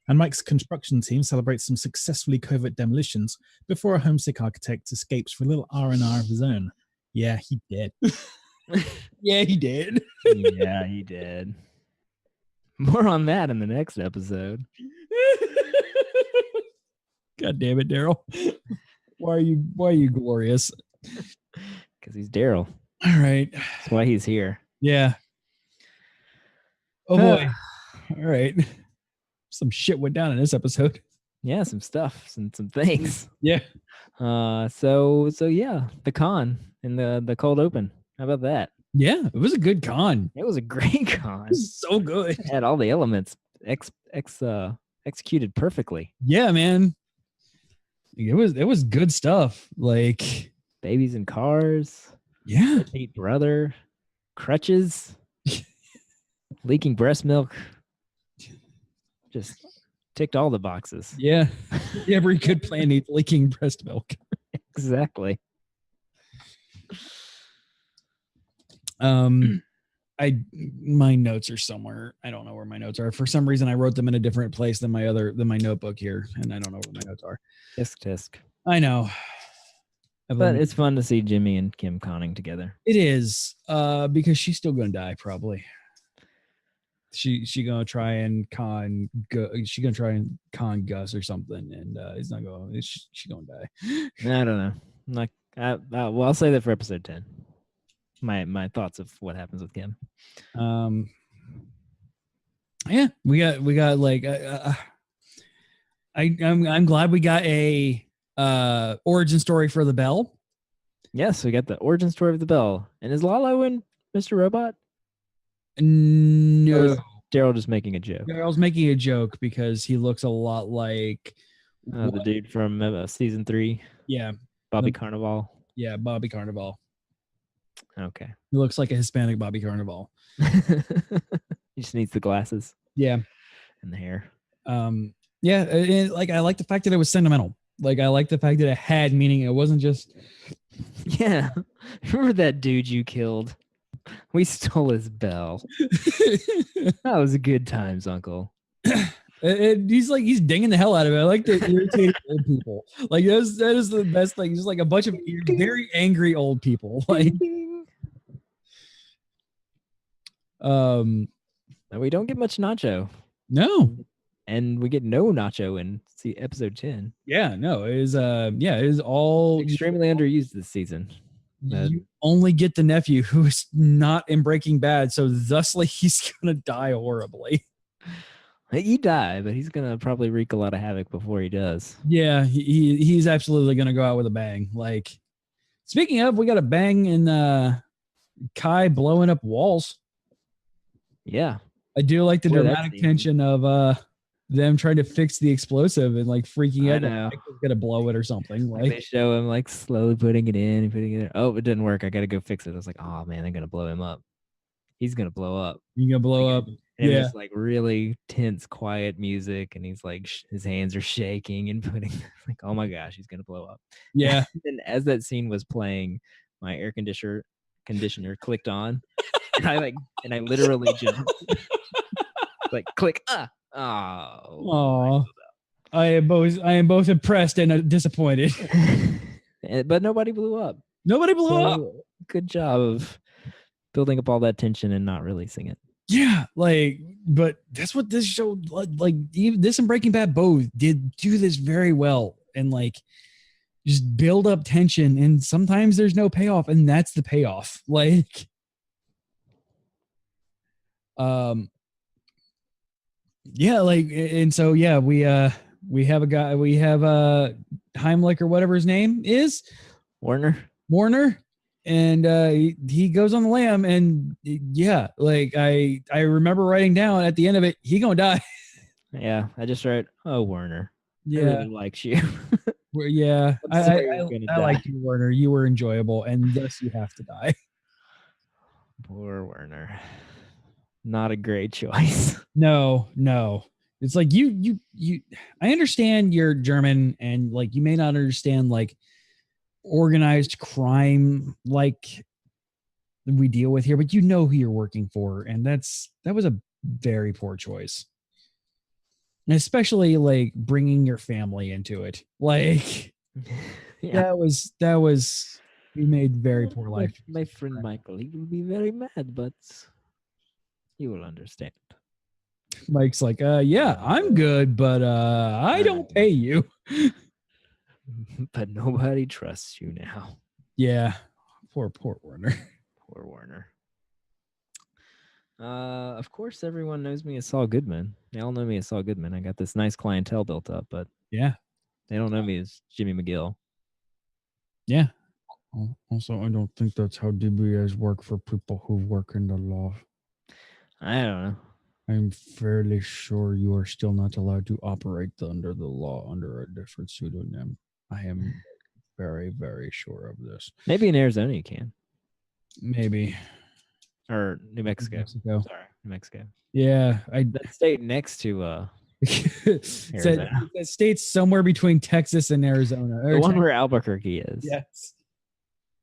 And Mike's construction team celebrates some successfully covert demolitions before a homesick architect escapes for a little R&R of his own. Yeah, he did. Yeah, he did. Yeah, he did. More on that in the next episode. God damn it, Daryl. Why are you glorious? Because he's Daryl. All right. That's why he's here. Yeah. Oh boy. All right. Some shit went down in this episode. Yeah, some stuff, some things. Yeah. So yeah, the con in the cold open. How about that? Yeah, it was a good con. It was a great con. It was so good. It had all the elements executed perfectly. Yeah, man. It was good stuff. Like, Babies in cars, yeah. Pete brother, crutches, leaking breast milk. Just ticked all the boxes. Yeah. Every good plan needs leaking breast milk. Exactly. My notes are somewhere. I don't know where my notes are. For some reason I wrote them in a different place than my notebook here, and I don't know where my notes are. Tisk. I know. But it's fun to see Jimmy and Kim conning together. It is, because she's still gonna die probably. She gonna try and con Gus or something, and it's not going. She gonna die. I don't know. I'm like, well, I'll say that for episode 10. My thoughts of what happens with Kim. Yeah, we got like I'm glad we got a origin story for the Bell. Yes, we got the origin story of the Bell. And is Lalo in Mr. Robot? No, Daryl just making a joke. I was making a joke because he looks a lot like The dude from season 3, yeah, Bobby The- Carnival. yeah, Bobby Carnival. Okay. He looks like a Hispanic Bobby Carnival. He just needs the glasses Yeah. and the hair. Yeah, like I like the fact that it was sentimental. Like I like the fact that it had meaning. It wasn't just Yeah. Remember that dude you killed? We stole his bell. That was good times, Uncle. he's dinging the hell out of it. I like the irritated old people. Like that is the best thing. Just like a bunch of very angry old people. Like And we don't get much Nacho. no. And we get no Nacho in episode 10. Yeah, no. It is it is all Extremely underused this season. you only get the nephew who is not in Breaking Bad, so thusly he's gonna die horribly. He died, but he's gonna probably wreak a lot of havoc before he does. Yeah, he's absolutely gonna go out with a bang. Like speaking of, we got a bang in Kai blowing up walls. Yeah. I do like the Boy, that's dramatic easy. tension of them trying to fix the explosive and like freaking I out that know. Mike was gonna blow it or something. Like they Like show him like slowly putting it in and putting it in. Oh, it didn't work. I gotta go fix it. I was like, oh man, they're gonna blow him up. He's gonna blow up. you gonna blow up. And it Yeah. was like really tense, quiet music, and he's like, his hands are shaking and putting like, oh my gosh, he's gonna blow up. Yeah. And as that scene was playing, my air conditioner clicked on, and I literally jumped, like click. Oh, Aw. I am both impressed and disappointed. but nobody blew up. Nobody blew up. So, good job of building up all that tension and not releasing it. Yeah, like, but that's what this show like. Even this and Breaking Bad both did do this very well, and like, just build up tension. And sometimes there's no payoff, and that's the payoff. Like, yeah, like, and so yeah, we have a guy, we have Heimlich or whatever his name is, Warner. and he goes on the lam, and yeah, like I remember writing down at the end of it, he gonna die. Yeah, I just wrote, oh, Warner. I Yeah, really likes you. yeah. I'm sorry you're gonna I die. like you, Warner. You were enjoyable, and thus you have to die. Poor Werner. Not a great choice. No. It's like you. I understand you're German, and like you may not understand like organized crime like we deal with here, but you know who you're working for, and that was a very poor choice. And especially like bringing your family into it. Like Yeah. that was we made very poor My- life. My friend Michael, he will be very mad, but you will understand. Mike's like, yeah, I'm good, but I don't pay you. But nobody trusts you now. Yeah. Poor Warner. Poor Warner. Of course, everyone knows me as Saul Goodman. They all know me as Saul Goodman. I got this nice clientele built up, but Yeah. they don't know me as Jimmy McGill. Yeah. Also, I don't think that's how DBAs work for people who work in the law. I don't know. I'm fairly sure you are still not allowed to operate under the law under a different pseudonym. I am very, very sure of this. Maybe in Arizona you can, Maybe. or New Mexico. Mexico. Sorry, New Mexico. Yeah. That state next to that state's somewhere between Texas and Arizona. the one where Albuquerque is. Yes.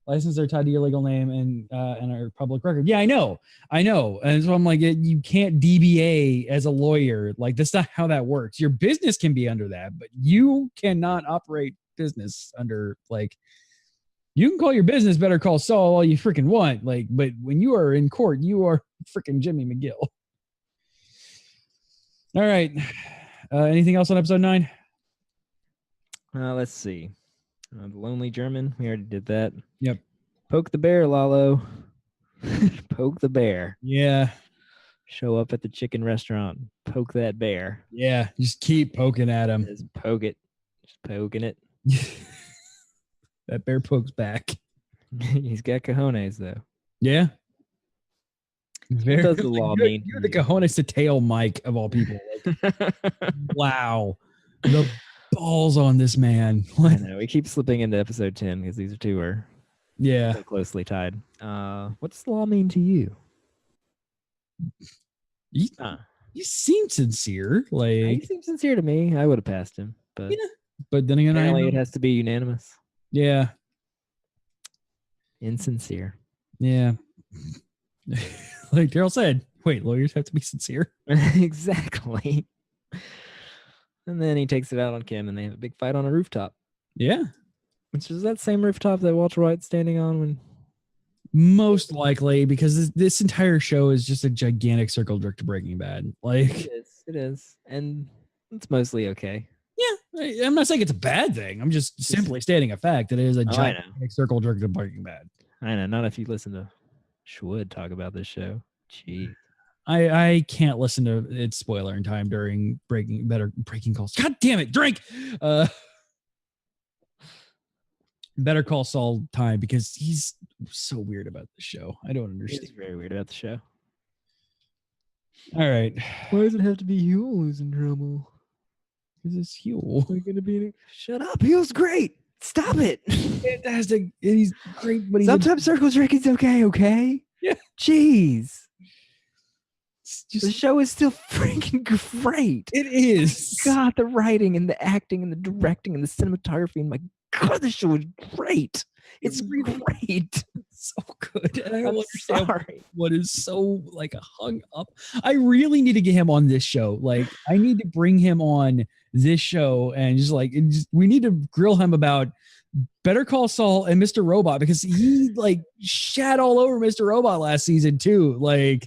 License are tied to your legal name and our public record. Yeah, I know. And so I'm like, you can't DBA as a lawyer. Like, that's not how that works. Your business can be under that, but you cannot operate business under, like, you can call your business Better Call Saul all you freaking want. Like, but when you are in court, you are freaking Jimmy McGill. All right. Anything else on episode 9? Let's see. The Lonely German. We already did that. Yep. Poke the bear, Lalo. Poke the bear. Yeah. Show up at the chicken restaurant. Poke that bear. Yeah. Just keep poking at him. Just poke it. Just poking it. That bear pokes back. He's got cojones though. Yeah. Very, does the law you mean You're to the you? cojones to tail Mike of all people. Like, wow. The balls on this man. I Like, know we keep slipping into episode 10 because these two are yeah. so closely tied. What does the law mean to you? You, Uh, you seem sincere. he Like, seems sincere to me. I would have passed him, but Yeah. but then again, I apparently know. it has to be unanimous. Yeah. Insincere. Yeah. Like Daryl said, wait, lawyers have to be sincere. Exactly. And then he takes it out on Kim, and they have a big fight on a rooftop. Yeah. Which is that same rooftop that Walter White's standing on when Most likely, because this entire show is just a gigantic circle jerk to Breaking Bad. Like, it is. And it's mostly okay. I'm not saying it's a bad thing. I'm just simply stating a fact that it is a Oh, I know. gigantic circle jerk to Breaking Bad. I know, not if you listen to Schwood talk about this show. Gee. I can't listen to its spoiler in time during breaking calls. God damn it, drink. Better Call Saul time because he's so weird about the show. I don't He's understand. very weird about the show. All right. Why does it have to be Huel who's in trouble? This is Huel. We're gonna be shut up. Huel's great. Stop it. Fantastic. He's great, but he's Sometimes circle jerking's okay? Yeah. Jeez. The just show is still freaking great. it is. God, the writing and the acting and the directing and the cinematography and my God, this show is great. It's great. So good. And I I'm don't understand sorry. what is so like hung up. I really need to get him on this show. Like, I need to bring him on this show and we need to grill him about Better Call Saul and Mr. Robot because he like shat all over Mr. Robot last season too. Like,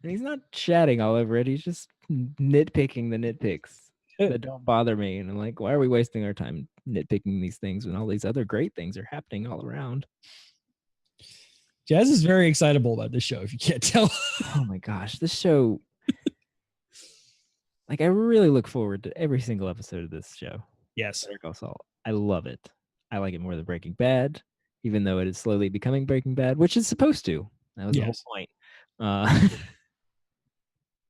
And he's not chatting all over it. He's just nitpicking the nitpicks that don't bother me. And I'm like, why are we wasting our time nitpicking these things when all these other great things are happening all around? Jazz is very excitable about this show, if you can't tell. Oh my gosh, this show. Like, I really look forward to every single episode of this show. Yes. Better Call Saul. I love it. I like it more than Breaking Bad, even though it is slowly becoming Breaking Bad, which is supposed to. That was Yes. the whole point.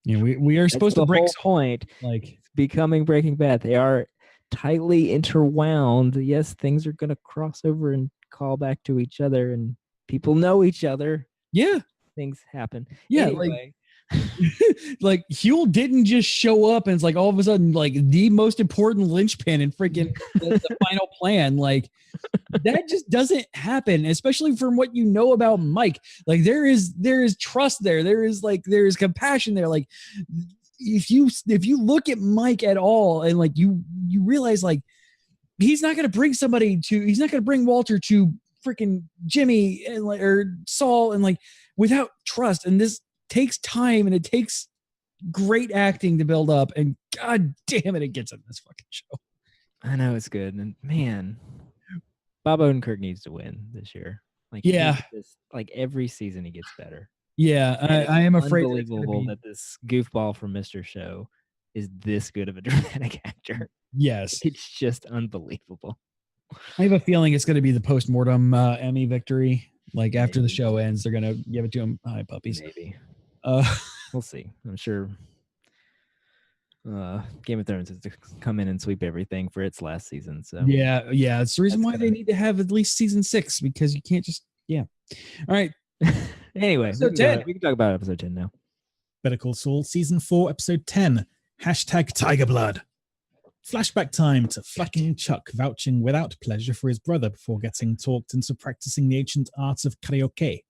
You know, we are supposed to the break whole point. like It's becoming Breaking Bad. They are tightly interwound. Yes, things are going to cross over and call back to each other, and people know each other. yeah. Things happen. Yeah, Anyway, like Huel didn't just show up and it's like all of a sudden like the most important linchpin in freaking the final plan. Like that just doesn't happen, especially from what you know about Mike. Like there is trust there. There is compassion there. Like if you look at Mike at all and like you realize like he's not going to bring Walter to freaking Jimmy and like or Saul and like without trust. And this takes time and it takes great acting to build up, and god damn it gets in this fucking show. I know it's good, and man, Bob Odenkirk needs to win this year. Like, Yeah. like every season he gets better. Yeah, And I am it's afraid that it's gonna unbelievable be- that this goofball from Mr. Show is this good of a dramatic actor. yes, It's just unbelievable. I have a feeling it's going to be the post-mortem Emmy victory. Like after the Maybe. show ends, they're going to give it to him. Hi, puppies. Maybe Uh, we'll see. I'm sure. Game of Thrones has to come in and sweep everything for its last season. So yeah, it's the reason That's why they gonna- need to have at least season 6 because you can't just All right, anyway, Episode 10. we can talk about episode 10 now. Better Call Saul, Season 4, Episode 10. #Tiger Blood. Flashback time to fucking Chuck vouching without pleasure for his brother before getting talked into practicing the ancient arts of karaoke,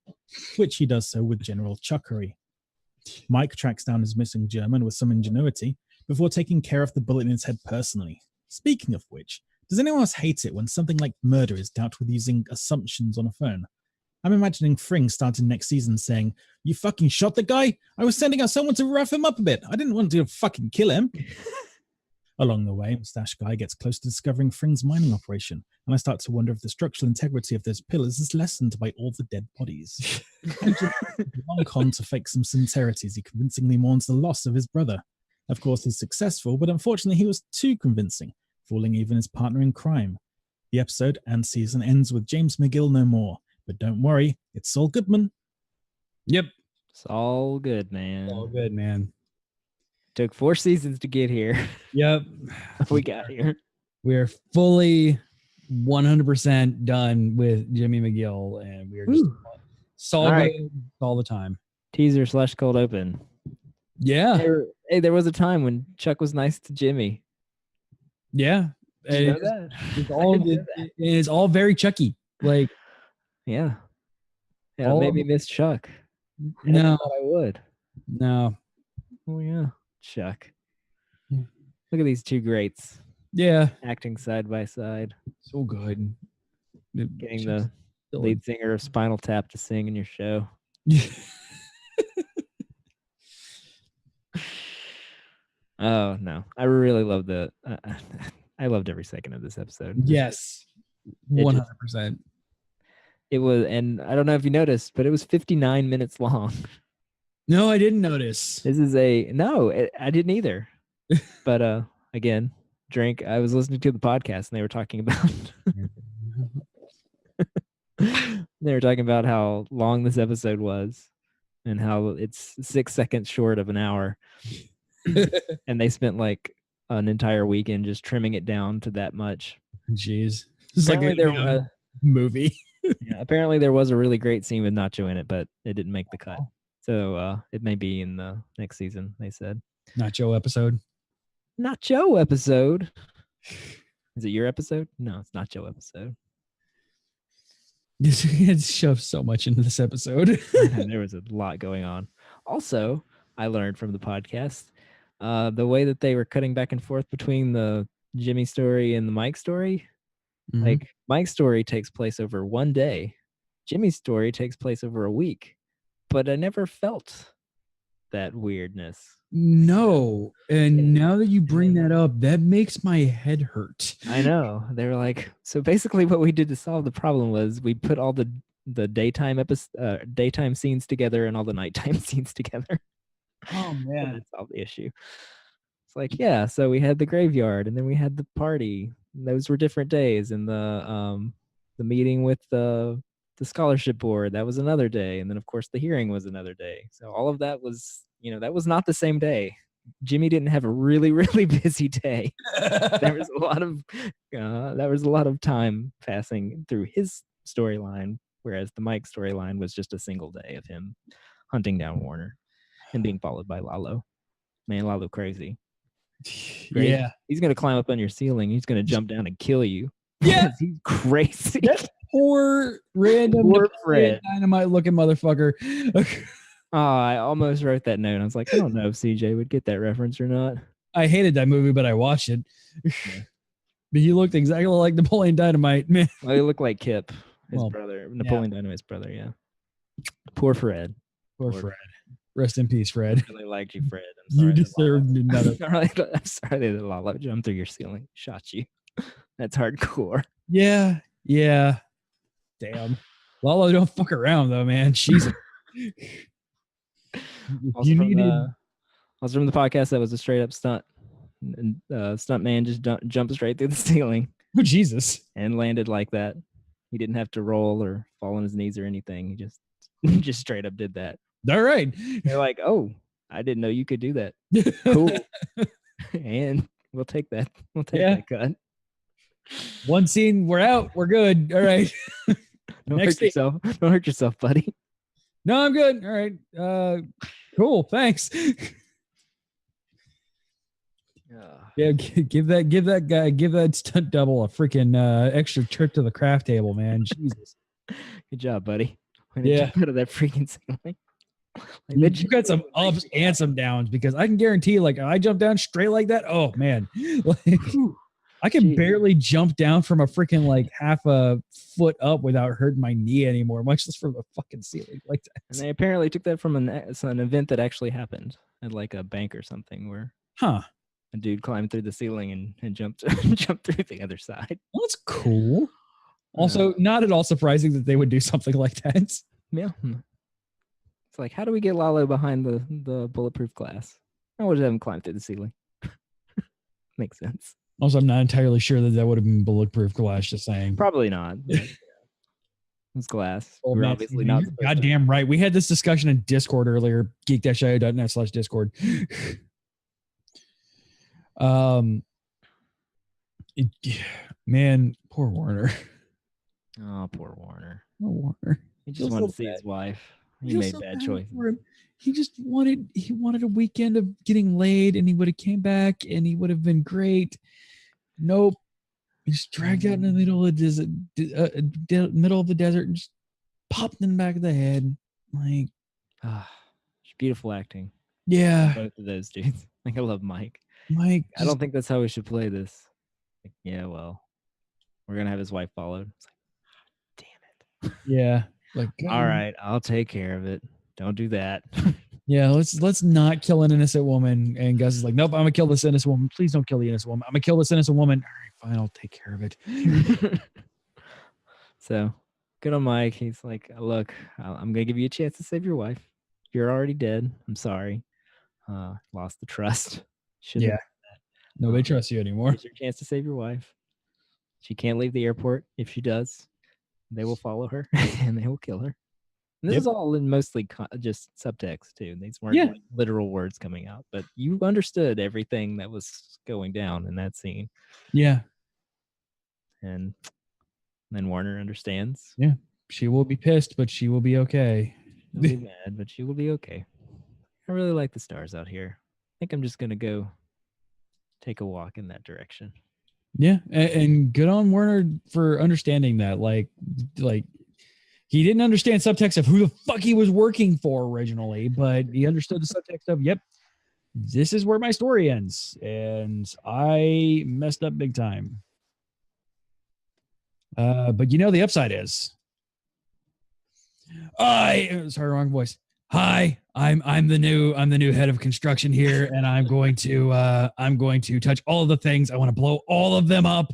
which he does so with general chuckery. Mike tracks down his missing German with some ingenuity before taking care of the bullet in his head personally. Speaking of which, does anyone else hate it when something like murder is dealt with using assumptions on a phone? I'm imagining Fring starting next season saying, "You fucking shot the guy? I was sending out someone to rough him up a bit. I didn't want to fucking kill him." Along the way, Mustache Guy gets close to discovering Fring's mining operation, and I start to wonder if the structural integrity of those pillars is lessened by all the dead bodies. Long Con to fake some sincerity as he convincingly mourns the loss of his brother. Of course, he's successful, but unfortunately he was too convincing, fooling even his partner in crime. The episode and season ends with James McGill no more. But don't worry, it's Saul Goodman. yep. It's all good, man. All good, man. Took 4 seasons to get here. Yep. We got here. We're fully 100% done with Jimmy McGill, and we're just Whew. saga All right. all the time. Teaser / cold open. Yeah. Hey, there was a time when Chuck was nice to Jimmy. Yeah. Did you know It's, that? it's all it's all very Chucky. Like, Yeah. Yeah, it All made of me it. miss Chuck. I no, never thought I would. no. Oh yeah, Chuck. Yeah. Look at these two greats Yeah. acting side by side. So good. Getting the lead singer of Spinal Tap to sing in your show. Oh no, I really loved the. I loved every second of this episode. Yes. It just- 100%. It was, and I don't know if you noticed, but it was 59 minutes long. No, I didn't notice. This is I didn't either. But again, drink. I was listening to the podcast and they were talking about how long this episode was and how it's 6 seconds short of an hour. And they spent like an entire weekend just trimming it down to that much. Jeez. It's like Apparently a movie. apparently there was a really great scene with Nacho in it, but it didn't make the cut. So it may be in the next season, they said. Nacho episode. Nacho episode. Is it your episode? No, it's not Joe episode. It shoved so much into this episode. There was a lot going on. Also, I learned from the podcast the way that they were cutting back and forth between the Jimmy story and the Mike story. Mhm. Like Mike's story takes place over one day. Jimmy's story takes place over a week. But I never felt that weirdness. No. And now that you bring that up, that makes my head hurt. I know. They were like, so basically what we did to solve the problem was we put all the daytime daytime scenes together and all the nighttime scenes together. Oh And man. that solved the issue. It's like, yeah, so we had the graveyard and then we had the party. Those were different days, and the meeting with the scholarship board, that was another day, and then of course the hearing was another day. So all of that was, that was not the same day. Jimmy didn't have a really, really busy day. There was a lot of time passing through his storyline, whereas the Mike storyline was just a single day of him hunting down Warner and being followed by Lalo. Man, Lalo crazy. Crazy. Yeah. He's gonna climb up on your ceiling. He's gonna jump down and kill you. Yeah. He's crazy. Poor random Poor Fred. dynamite looking motherfucker. Oh, I almost wrote that note. I was like, I don't know if CJ would get that reference or not. I hated that movie, but I watched it. But he looked exactly like Napoleon Dynamite, man. Well, he looked like Kip, his Well, brother, Napoleon Dynamite's brother. Yeah. Poor Fred. Poor Lord. Fred. Rest in peace, Fred. I really liked you, Fred. I'm sorry You that Lalo- deserved another. I'm sorry that Lalo jumped through your ceiling, shot you. That's hardcore. Yeah. Yeah. Damn. Lalo, don't fuck around though, man. Jesus. Also You from, needed. also from the podcast, that was a straight up stunt. And stunt man just jumped straight through the ceiling Oh, Jesus. and landed like that. He didn't have to roll or fall on his knees or anything. He just just straight up did that. All right. They're like, "Oh, I didn't know you could do that." Cool. And we'll take that. We'll take Yeah. that cut. One scene, we're out. We're good. All right. Don't Next hurt thing- yourself. Don't hurt yourself, buddy. No, I'm good. All right. Cool. Thanks. Yeah, give that stunt double a freaking extra trip to the craft table, man. Jesus. Good job, buddy. Way to Yeah. jump out of that freaking ceiling. Like, You, that you got some ups and some downs because I can guarantee, like, I jump down straight like that. Oh man, like Whew. I can Jeez. barely jump down from a freaking like half a foot up without hurting my knee anymore, much less from the fucking ceiling like And that. they apparently took that from an event that actually happened at like a bank or something, where Huh? a dude climbed through the ceiling and jumped jumped through the other side. Well, that's cool. Also, not at all surprising that they would do something like that. Yeah. It's like, how do we get Lalo behind the bulletproof glass? I would have him climb through the ceiling. Makes sense. Also, I'm not entirely sure that would have been bulletproof glass. Just saying. Probably not. but It's glass. Old We're man obviously seasoning. not. You're goddamn right. We had this discussion in Discord earlier, geek-io.net/discord. Man, poor Warner. Oh, poor Warner. Poor Warner. He Feel just wanted so to see bad. his wife. I He feel made so bad bad choices. for him. He just wanted a weekend of getting laid, and he would have came back, and he would have been great. Nope. He just dragged out in the middle of the desert, and just popped in the back of the head. Like, Ah, beautiful acting. yeah, Both of those dudes. Like I love Mike. Mike. I don't think that's how we should play this. Like, yeah, well, we're gonna have his wife followed. It's like, damn it. Yeah. Like, All right, I'll take care of it. Don't do that. Yeah, let's not kill an innocent woman. And Gus is like, nope, I'm gonna kill this innocent woman. Please don't kill the innocent woman. I'm gonna kill this innocent woman. All right, fine, I'll take care of it. So good on Mike. He's like, look, I'm gonna give you a chance to save your wife. You're already dead. I'm sorry. Lost the trust. Shouldn't have Yeah. Nobody trusts you anymore. Here's your chance to save your wife. She can't leave the airport. If she does, they will follow her and they will kill her. And this is all in mostly just subtext too. These weren't like literal words coming out, but you understood everything that was going down in that scene. Yeah. And then Warner understands. Yeah. She will be pissed, but she will be okay. She'll be mad, but she will be okay. I really like the stars out here. I think I'm just gonna go take a walk in that direction. Yeah, and good on Warner for understanding that. Like he didn't understand subtext of who the fuck he was working for originally, but he understood the subtext of, yep, this is where my story ends, and I messed up big time. But you know the upside is, sorry, wrong voice. Hi, I'm the new head of construction here, and I'm going to touch all of the things. I want to blow all of them up,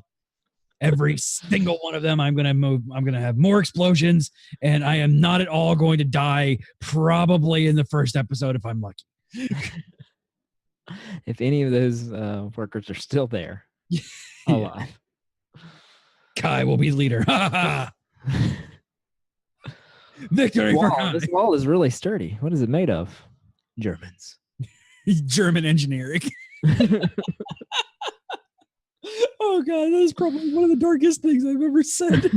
every single one of them. I'm gonna have more explosions, and I am not at all going to die. Probably in the first episode if I'm lucky. If any of those workers are still there, alive, Kai will be leader. Victory for Kai. This wall is really sturdy. What is it made of? Germans. German engineering. Oh god, that is probably one of the darkest things I've ever said.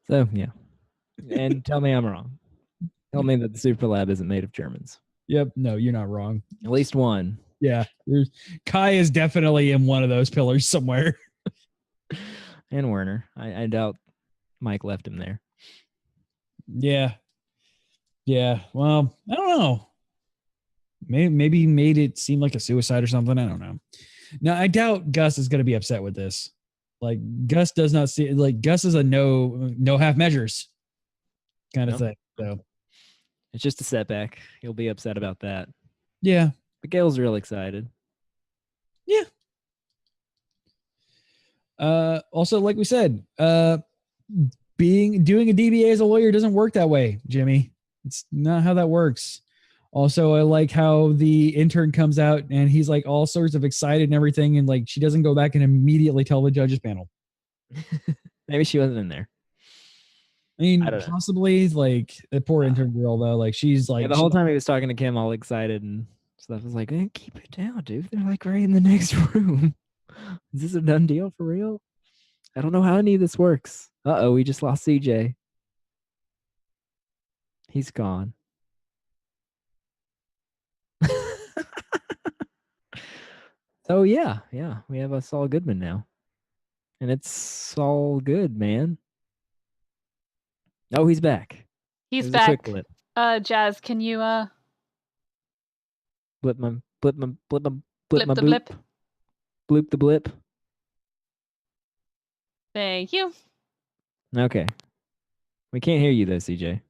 So yeah, and tell me I'm wrong. Tell me that the Super Lab isn't made of Germans. Yep, no, you're not wrong. At least one. Yeah, Kai is definitely in one of those pillars somewhere. And Werner. I doubt Mike left him there. Yeah. Well, I don't know. Maybe he made it seem like a suicide or something. I don't know. Now, I doubt Gus is going to be upset with this. Like, Gus does not see, like, Gus is a no half measures kind of thing. So it's just a setback. He'll be upset about that. Yeah. But Gail's real excited. Yeah. Also, like we said, doing a DBA as a lawyer doesn't work that way, Jimmy. It's not how that works. Also, I like how the intern comes out and he's like all sorts of excited and everything, and like she doesn't go back and immediately tell the judges panel. Maybe she wasn't in there. I mean, I don't know. possibly, like the poor intern girl though, like she's like the whole time he was talking to Kim all excited and stuff. I was like, hey, keep it down, dude. They're like right in the next room. Is this a done deal for real? I don't know how any of this works. Uh-oh, we just lost CJ. He's gone. So yeah, we have a Saul Goodman now. And it's Saul good, man. Oh, he's back. He's There's a quick back. blip. Jazz, can you Blip my blip my the bloop. blip? Bloop the blip. Thank you. Okay. We can't hear you though, CJ.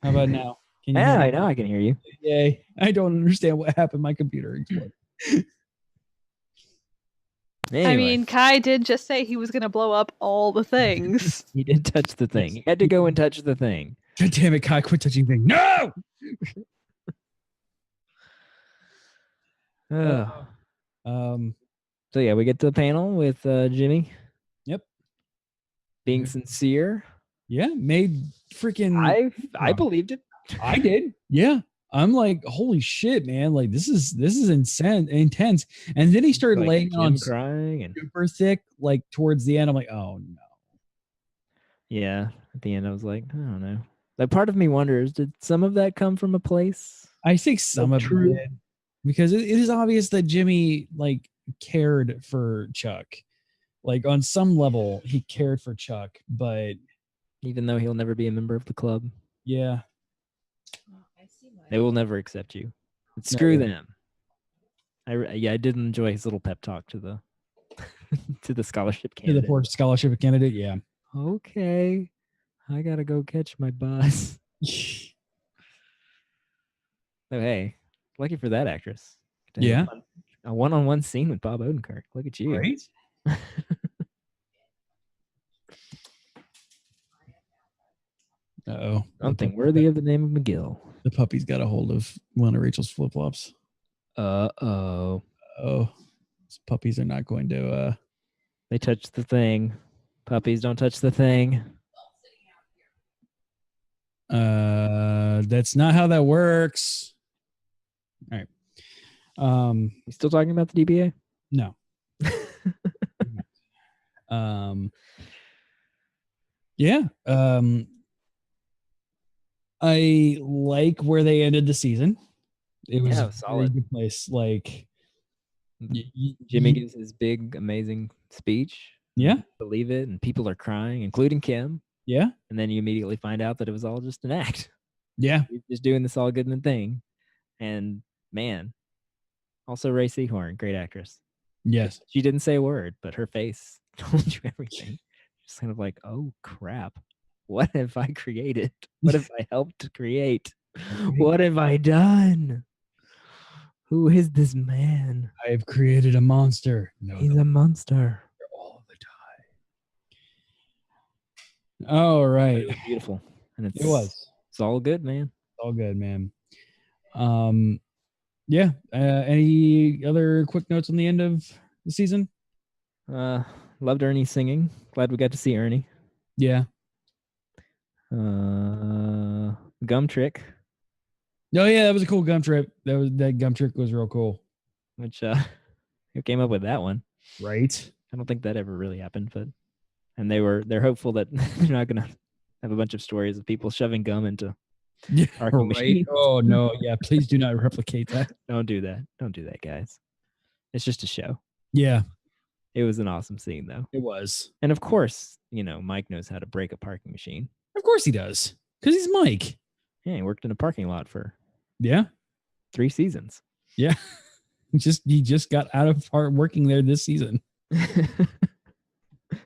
How about now? Can Yeah, hear me? I know I can hear you. Yay. I don't understand what happened. My computer exploded. Anyway, I mean, Kai did just say he was going to blow up all the things. he did touch the thing. He had to go and touch the thing. God damn it, Kai, quit touching things. No! Ugh. Um, So yeah, we get to the panel with Jimmy. Yep. Being sincere. yeah, made freaking. I believed it. I did. Yeah. I'm like, holy shit, man! Like this is intense. And then he started Like laying Kim on crying and super thick, like towards the end. I'm like, oh no. yeah. At the end, I was like, I don't know. Like part of me wonders, did some of that come from a place? I think some of true. it did, because it is obvious that Jimmy like cared for Chuck. Like on some level, he cared for Chuck, but Even though he'll never be a member of the club, yeah, they will never accept you. But No. screw them. I did enjoy his little pep talk to the to the scholarship to the candidate. poor scholarship candidate. Yeah. Okay, I gotta go catch my bus. Oh hey, lucky for that actress. To have Yeah. a one-on-one scene with Bob Odenkirk. Look at you. Right. Uh-oh. Something worthy of the name of McGill. The puppy's got a hold of one of Rachel's flip-flops. Uh-oh. Oh, these puppies are not going to They touched the thing. Puppies don't touch the thing. that's not how that works. All right. You still talking about the DBA? No. Yeah. I like where they ended the season. It was Yeah, a very solid. good place. Like Jimmy gives his big, amazing speech. Yeah. Believe it, and people are crying, including Kim. Yeah. And then you immediately find out that it was all just an act. Yeah. He's just doing this all good in the thing. And man, also Ray Seahorn, great actress. Yes. She didn't say a word, but her face told you everything. Just kind of like, oh crap. What have I created? What have I helped to create? What have I done? Who is this man? I have created a monster. No, He's a monster. all the time. All right. It was beautiful. And It was. It's all good, man. All good, man. Yeah. Any other quick notes on the end of the season? Loved Ernie singing. Glad we got to see Ernie. Yeah. Gum trick, Oh yeah, that was a cool gum trick. That gum trick was real cool. which who came up with that one? Right. I don't think that ever really happened, but and they're hopeful that they're not gonna have a bunch of stories of people shoving gum into Yeah. parking Right. machines. Oh no. Yeah. Please do not replicate that. Don't do that. Don't do that, guys. It's just a show. Yeah. It was an awesome scene though. It was. And of course, Mike knows how to break a parking machine. Of course he does. Because he's Mike. Yeah, he worked in a parking lot for Yeah. 3 seasons. Yeah. He just got out of working there this season.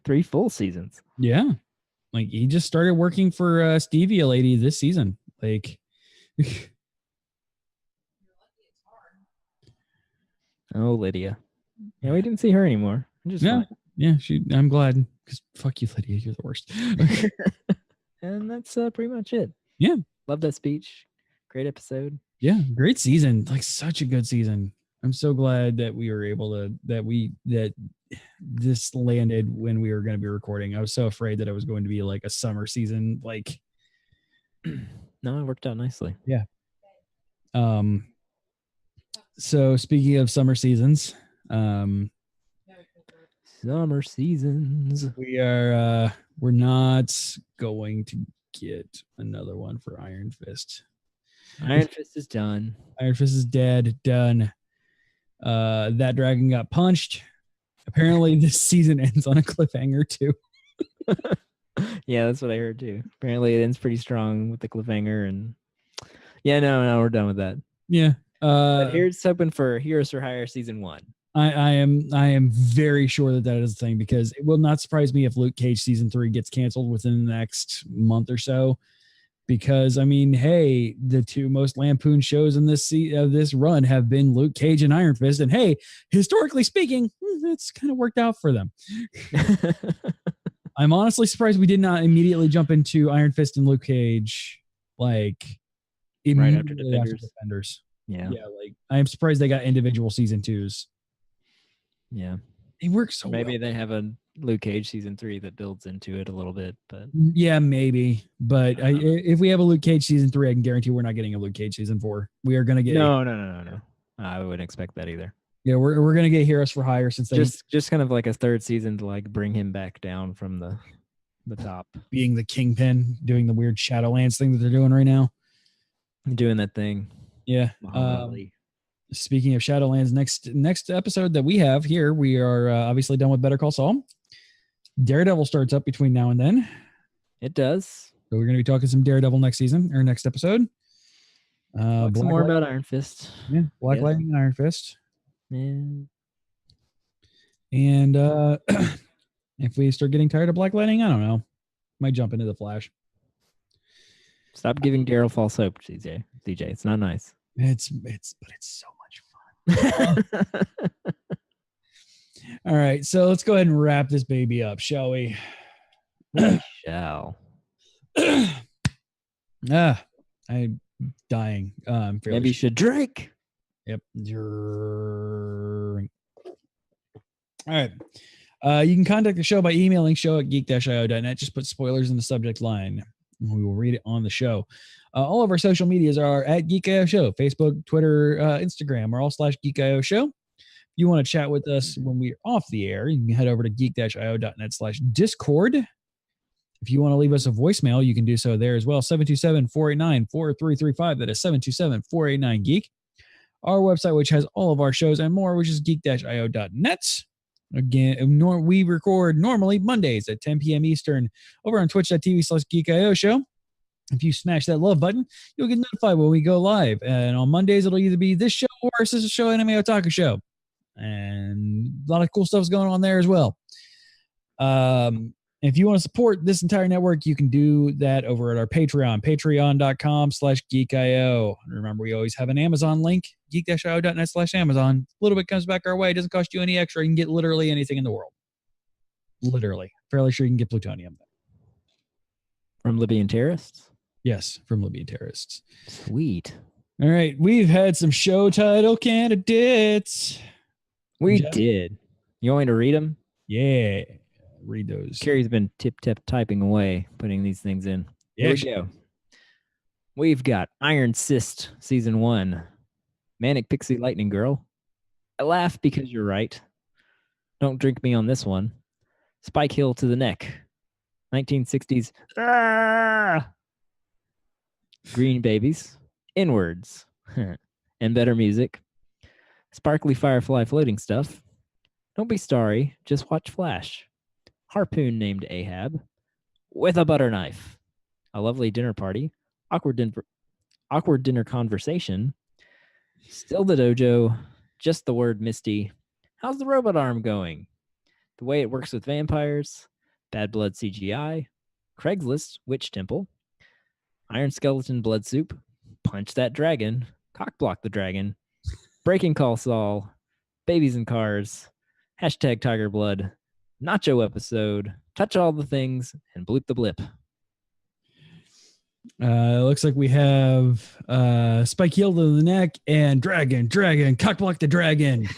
3 full seasons. Yeah. Like he just started working for Stevia Lady this season. Like Oh, Lydia. Yeah, we didn't see her anymore. Just Yeah. fine. yeah, I'm glad. Because fuck you, Lydia. You're the worst. And that's pretty much it. Yeah. Love that speech. Great episode. Yeah, great season. Like such a good season. I'm so glad that we were able to that this landed when we were going to be recording. I was so afraid that it was going to be like a summer season. Like, No, it worked out nicely. So speaking of summer seasons, Summer seasons. we're not going to get another one for Iron Fist. Iron Fist is done. Iron Fist is dead, done. That dragon got punched. Apparently, this season ends on a cliffhanger too. Yeah, that's what I heard too. Apparently, it ends pretty strong with the cliffhanger, and yeah, no, we're done with that. Yeah. But here's hoping for Heroes for Hire season 1. I am very sure that is the thing, because it will not surprise me if Luke Cage season 3 gets canceled within the next month or so. Because I mean, hey, the 2 most lampooned shows in this run have been Luke Cage and Iron Fist, and hey, historically speaking, it's kind of worked out for them. I'm honestly surprised we did not immediately jump into Iron Fist and Luke Cage like Right after immediately after Defenders. Defenders. Yeah. Yeah, like I am surprised they got individual season 2s. Yeah. It works so Maybe well. they have a Luke Cage season 3 that builds into it a little bit, but Yeah, maybe. But if we have a Luke Cage season 3, I can guarantee we're not getting a Luke Cage season 4. We are going to get no. I wouldn't expect that either. Yeah, we're going to get Heroes for Hire since they Just kind of like a third season to like bring him back down from the top, being the Kingpin, doing the weird Shadowlands thing that they're doing right now. doing that thing. Yeah. Speaking of Shadowlands, next episode that we have here, we are obviously done with Better Call Saul. Daredevil starts up between now and then. It does. So we're going to be talking some Daredevil next season or next episode. Talk some more about Iron Fist. Yeah, Black Lightning and Iron Fist. Yeah. And if we start getting tired of Black Lightning, I don't know. Might jump into the Flash. Stop giving Daryl false hope, CJ. It's not nice. But it's so much fun. All right, so let's go ahead and wrap this baby up, shall we? We shall. I'm dying. Maybe you should drink. Yep. Drink. All right. You can contact the show by emailing show@geek-io.net. Just put spoilers in the subject line. We will read it on the show. All of our social medias are at Geek.io Show. Facebook, Twitter, Instagram are all /Geek.io Show. If you want to chat with us when we're off the air, you can head over to geek-io.net/Discord. If you want to leave us a voicemail, you can do so there as well. 727-489-4335. That is 727-489-GEEK. Our website, which has all of our shows and more, which is geek-io.net. Again, we record normally Mondays at 10 p.m. Eastern over on twitch.tv/Geek.io Show. If you smash that love button, you'll get notified when we go live. And on Mondays, it'll either be this show or Sister Show Anime Otaku Show. And a lot of cool stuff's going on there as well. If you want to support this entire network, you can do that over at our Patreon, patreon.com/geekio. Remember, we always have an Amazon link, geek-io.net/Amazon. A little bit comes back our way. It doesn't cost you any extra. You can get literally anything in the world. Literally. Fairly sure you can get plutonium. From Libyan terrorists? Yes, from Libyan terrorists. Sweet. All right. We've had some show title candidates. We did. You want me to read them? Yeah. Read those. Carrie's been tip-tap typing away, putting these things in. Yeah, Here we go. We've got Iron Fist Season 1, Manic Pixie Lightning Girl, I Laugh Because You're Right, Don't Drink Me on This One, Spike Hill to the Neck, 1960s, Green Babies, Inwards, and Better Music, Sparkly Firefly Floating Stuff, Don't Be Starry, Just Watch Flash, Harpoon Named Ahab, With a Butter Knife, A Lovely Dinner Party, Awkward Dinner Conversation, Still the Dojo, Just the Word Misty, How's the Robot Arm Going, The Way It Works with Vampires, Bad Blood CGI, Craigslist Witch Temple, Iron Skeleton Blood Soup, Punch That Dragon, Cockblock the Dragon, Breaking Call Saul, Babies in Cars, Hashtag Tiger Blood, Nacho Episode, Touch All the Things, and Bloop the Blip. Looks like we have Spike Heel to the Neck and Dragon, Cockblock the Dragon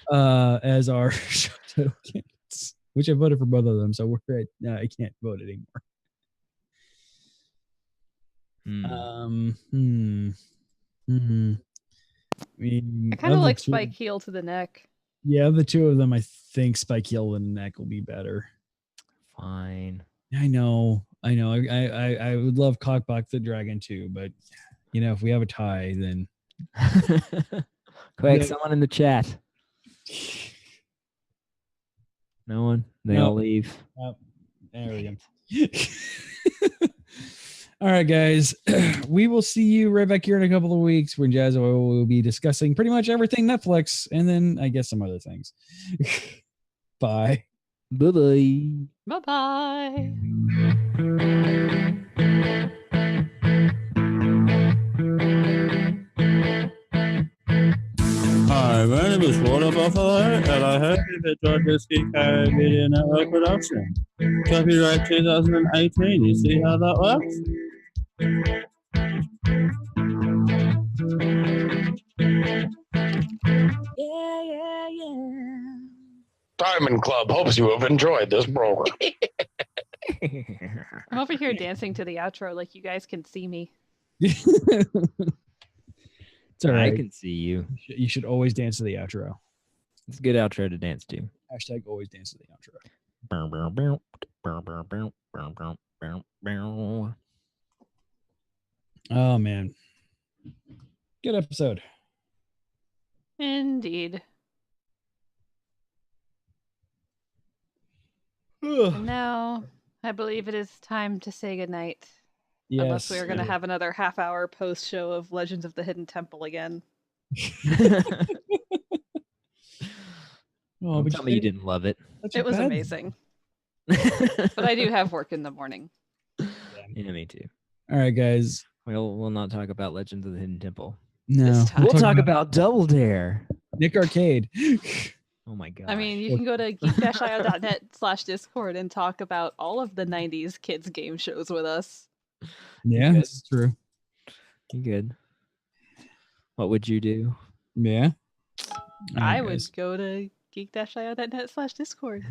as our show title candidates, which I voted for both of them, so we're at, I can't vote anymore. I kind of like Spike Heel to the Neck. Yeah, the two of them, I think Spike Heel and Neck will be better. Fine. I know. I would love Cockblock the Dragon too, but if we have a tie, then Quick, someone in the chat. No one. They all leave. There we go. All right, guys. We will see you right back here in a couple of weeks when Jazz Oil will be discussing pretty much everything Netflix and then I guess some other things. Bye. Bye-bye. Bye-bye. Hi, my name is Water Buffalo, and I hope you've enjoyed this Geek.io Media Network production. Copyright 2018. You see how that works? Yeah, yeah. Diamond Club hopes you have enjoyed this program. I'm over here dancing to the outro like you guys can see me. It's all I right. can see you. You should always dance to the outro. It's a good outro to dance to. Hashtag always dance to the outro. Oh man. Good episode. Indeed. Ugh. And now I believe it is time to say goodnight. Yes. Unless we are going to have another half-hour post-show of Legends of the Hidden Temple again. Oh, Don't but tell me you didn't love it. It was amazing. But I do have work in the morning. Yeah, me too. All right, guys. We'll not talk about Legends of the Hidden Temple. No, This time. We'll talk about Double Dare. Nick Arcade. Oh my god. I mean, you can go to geek-io.net/Discord and talk about all of the 90s kids game shows with us. Yeah, that's true. you good. What would you do? Yeah. All I right, would guys. go to geek-io.net/Discord.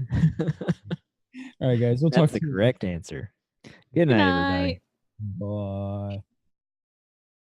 All right, guys. We'll That's talk the to you. correct answer. Good night, everybody. Night. Bye.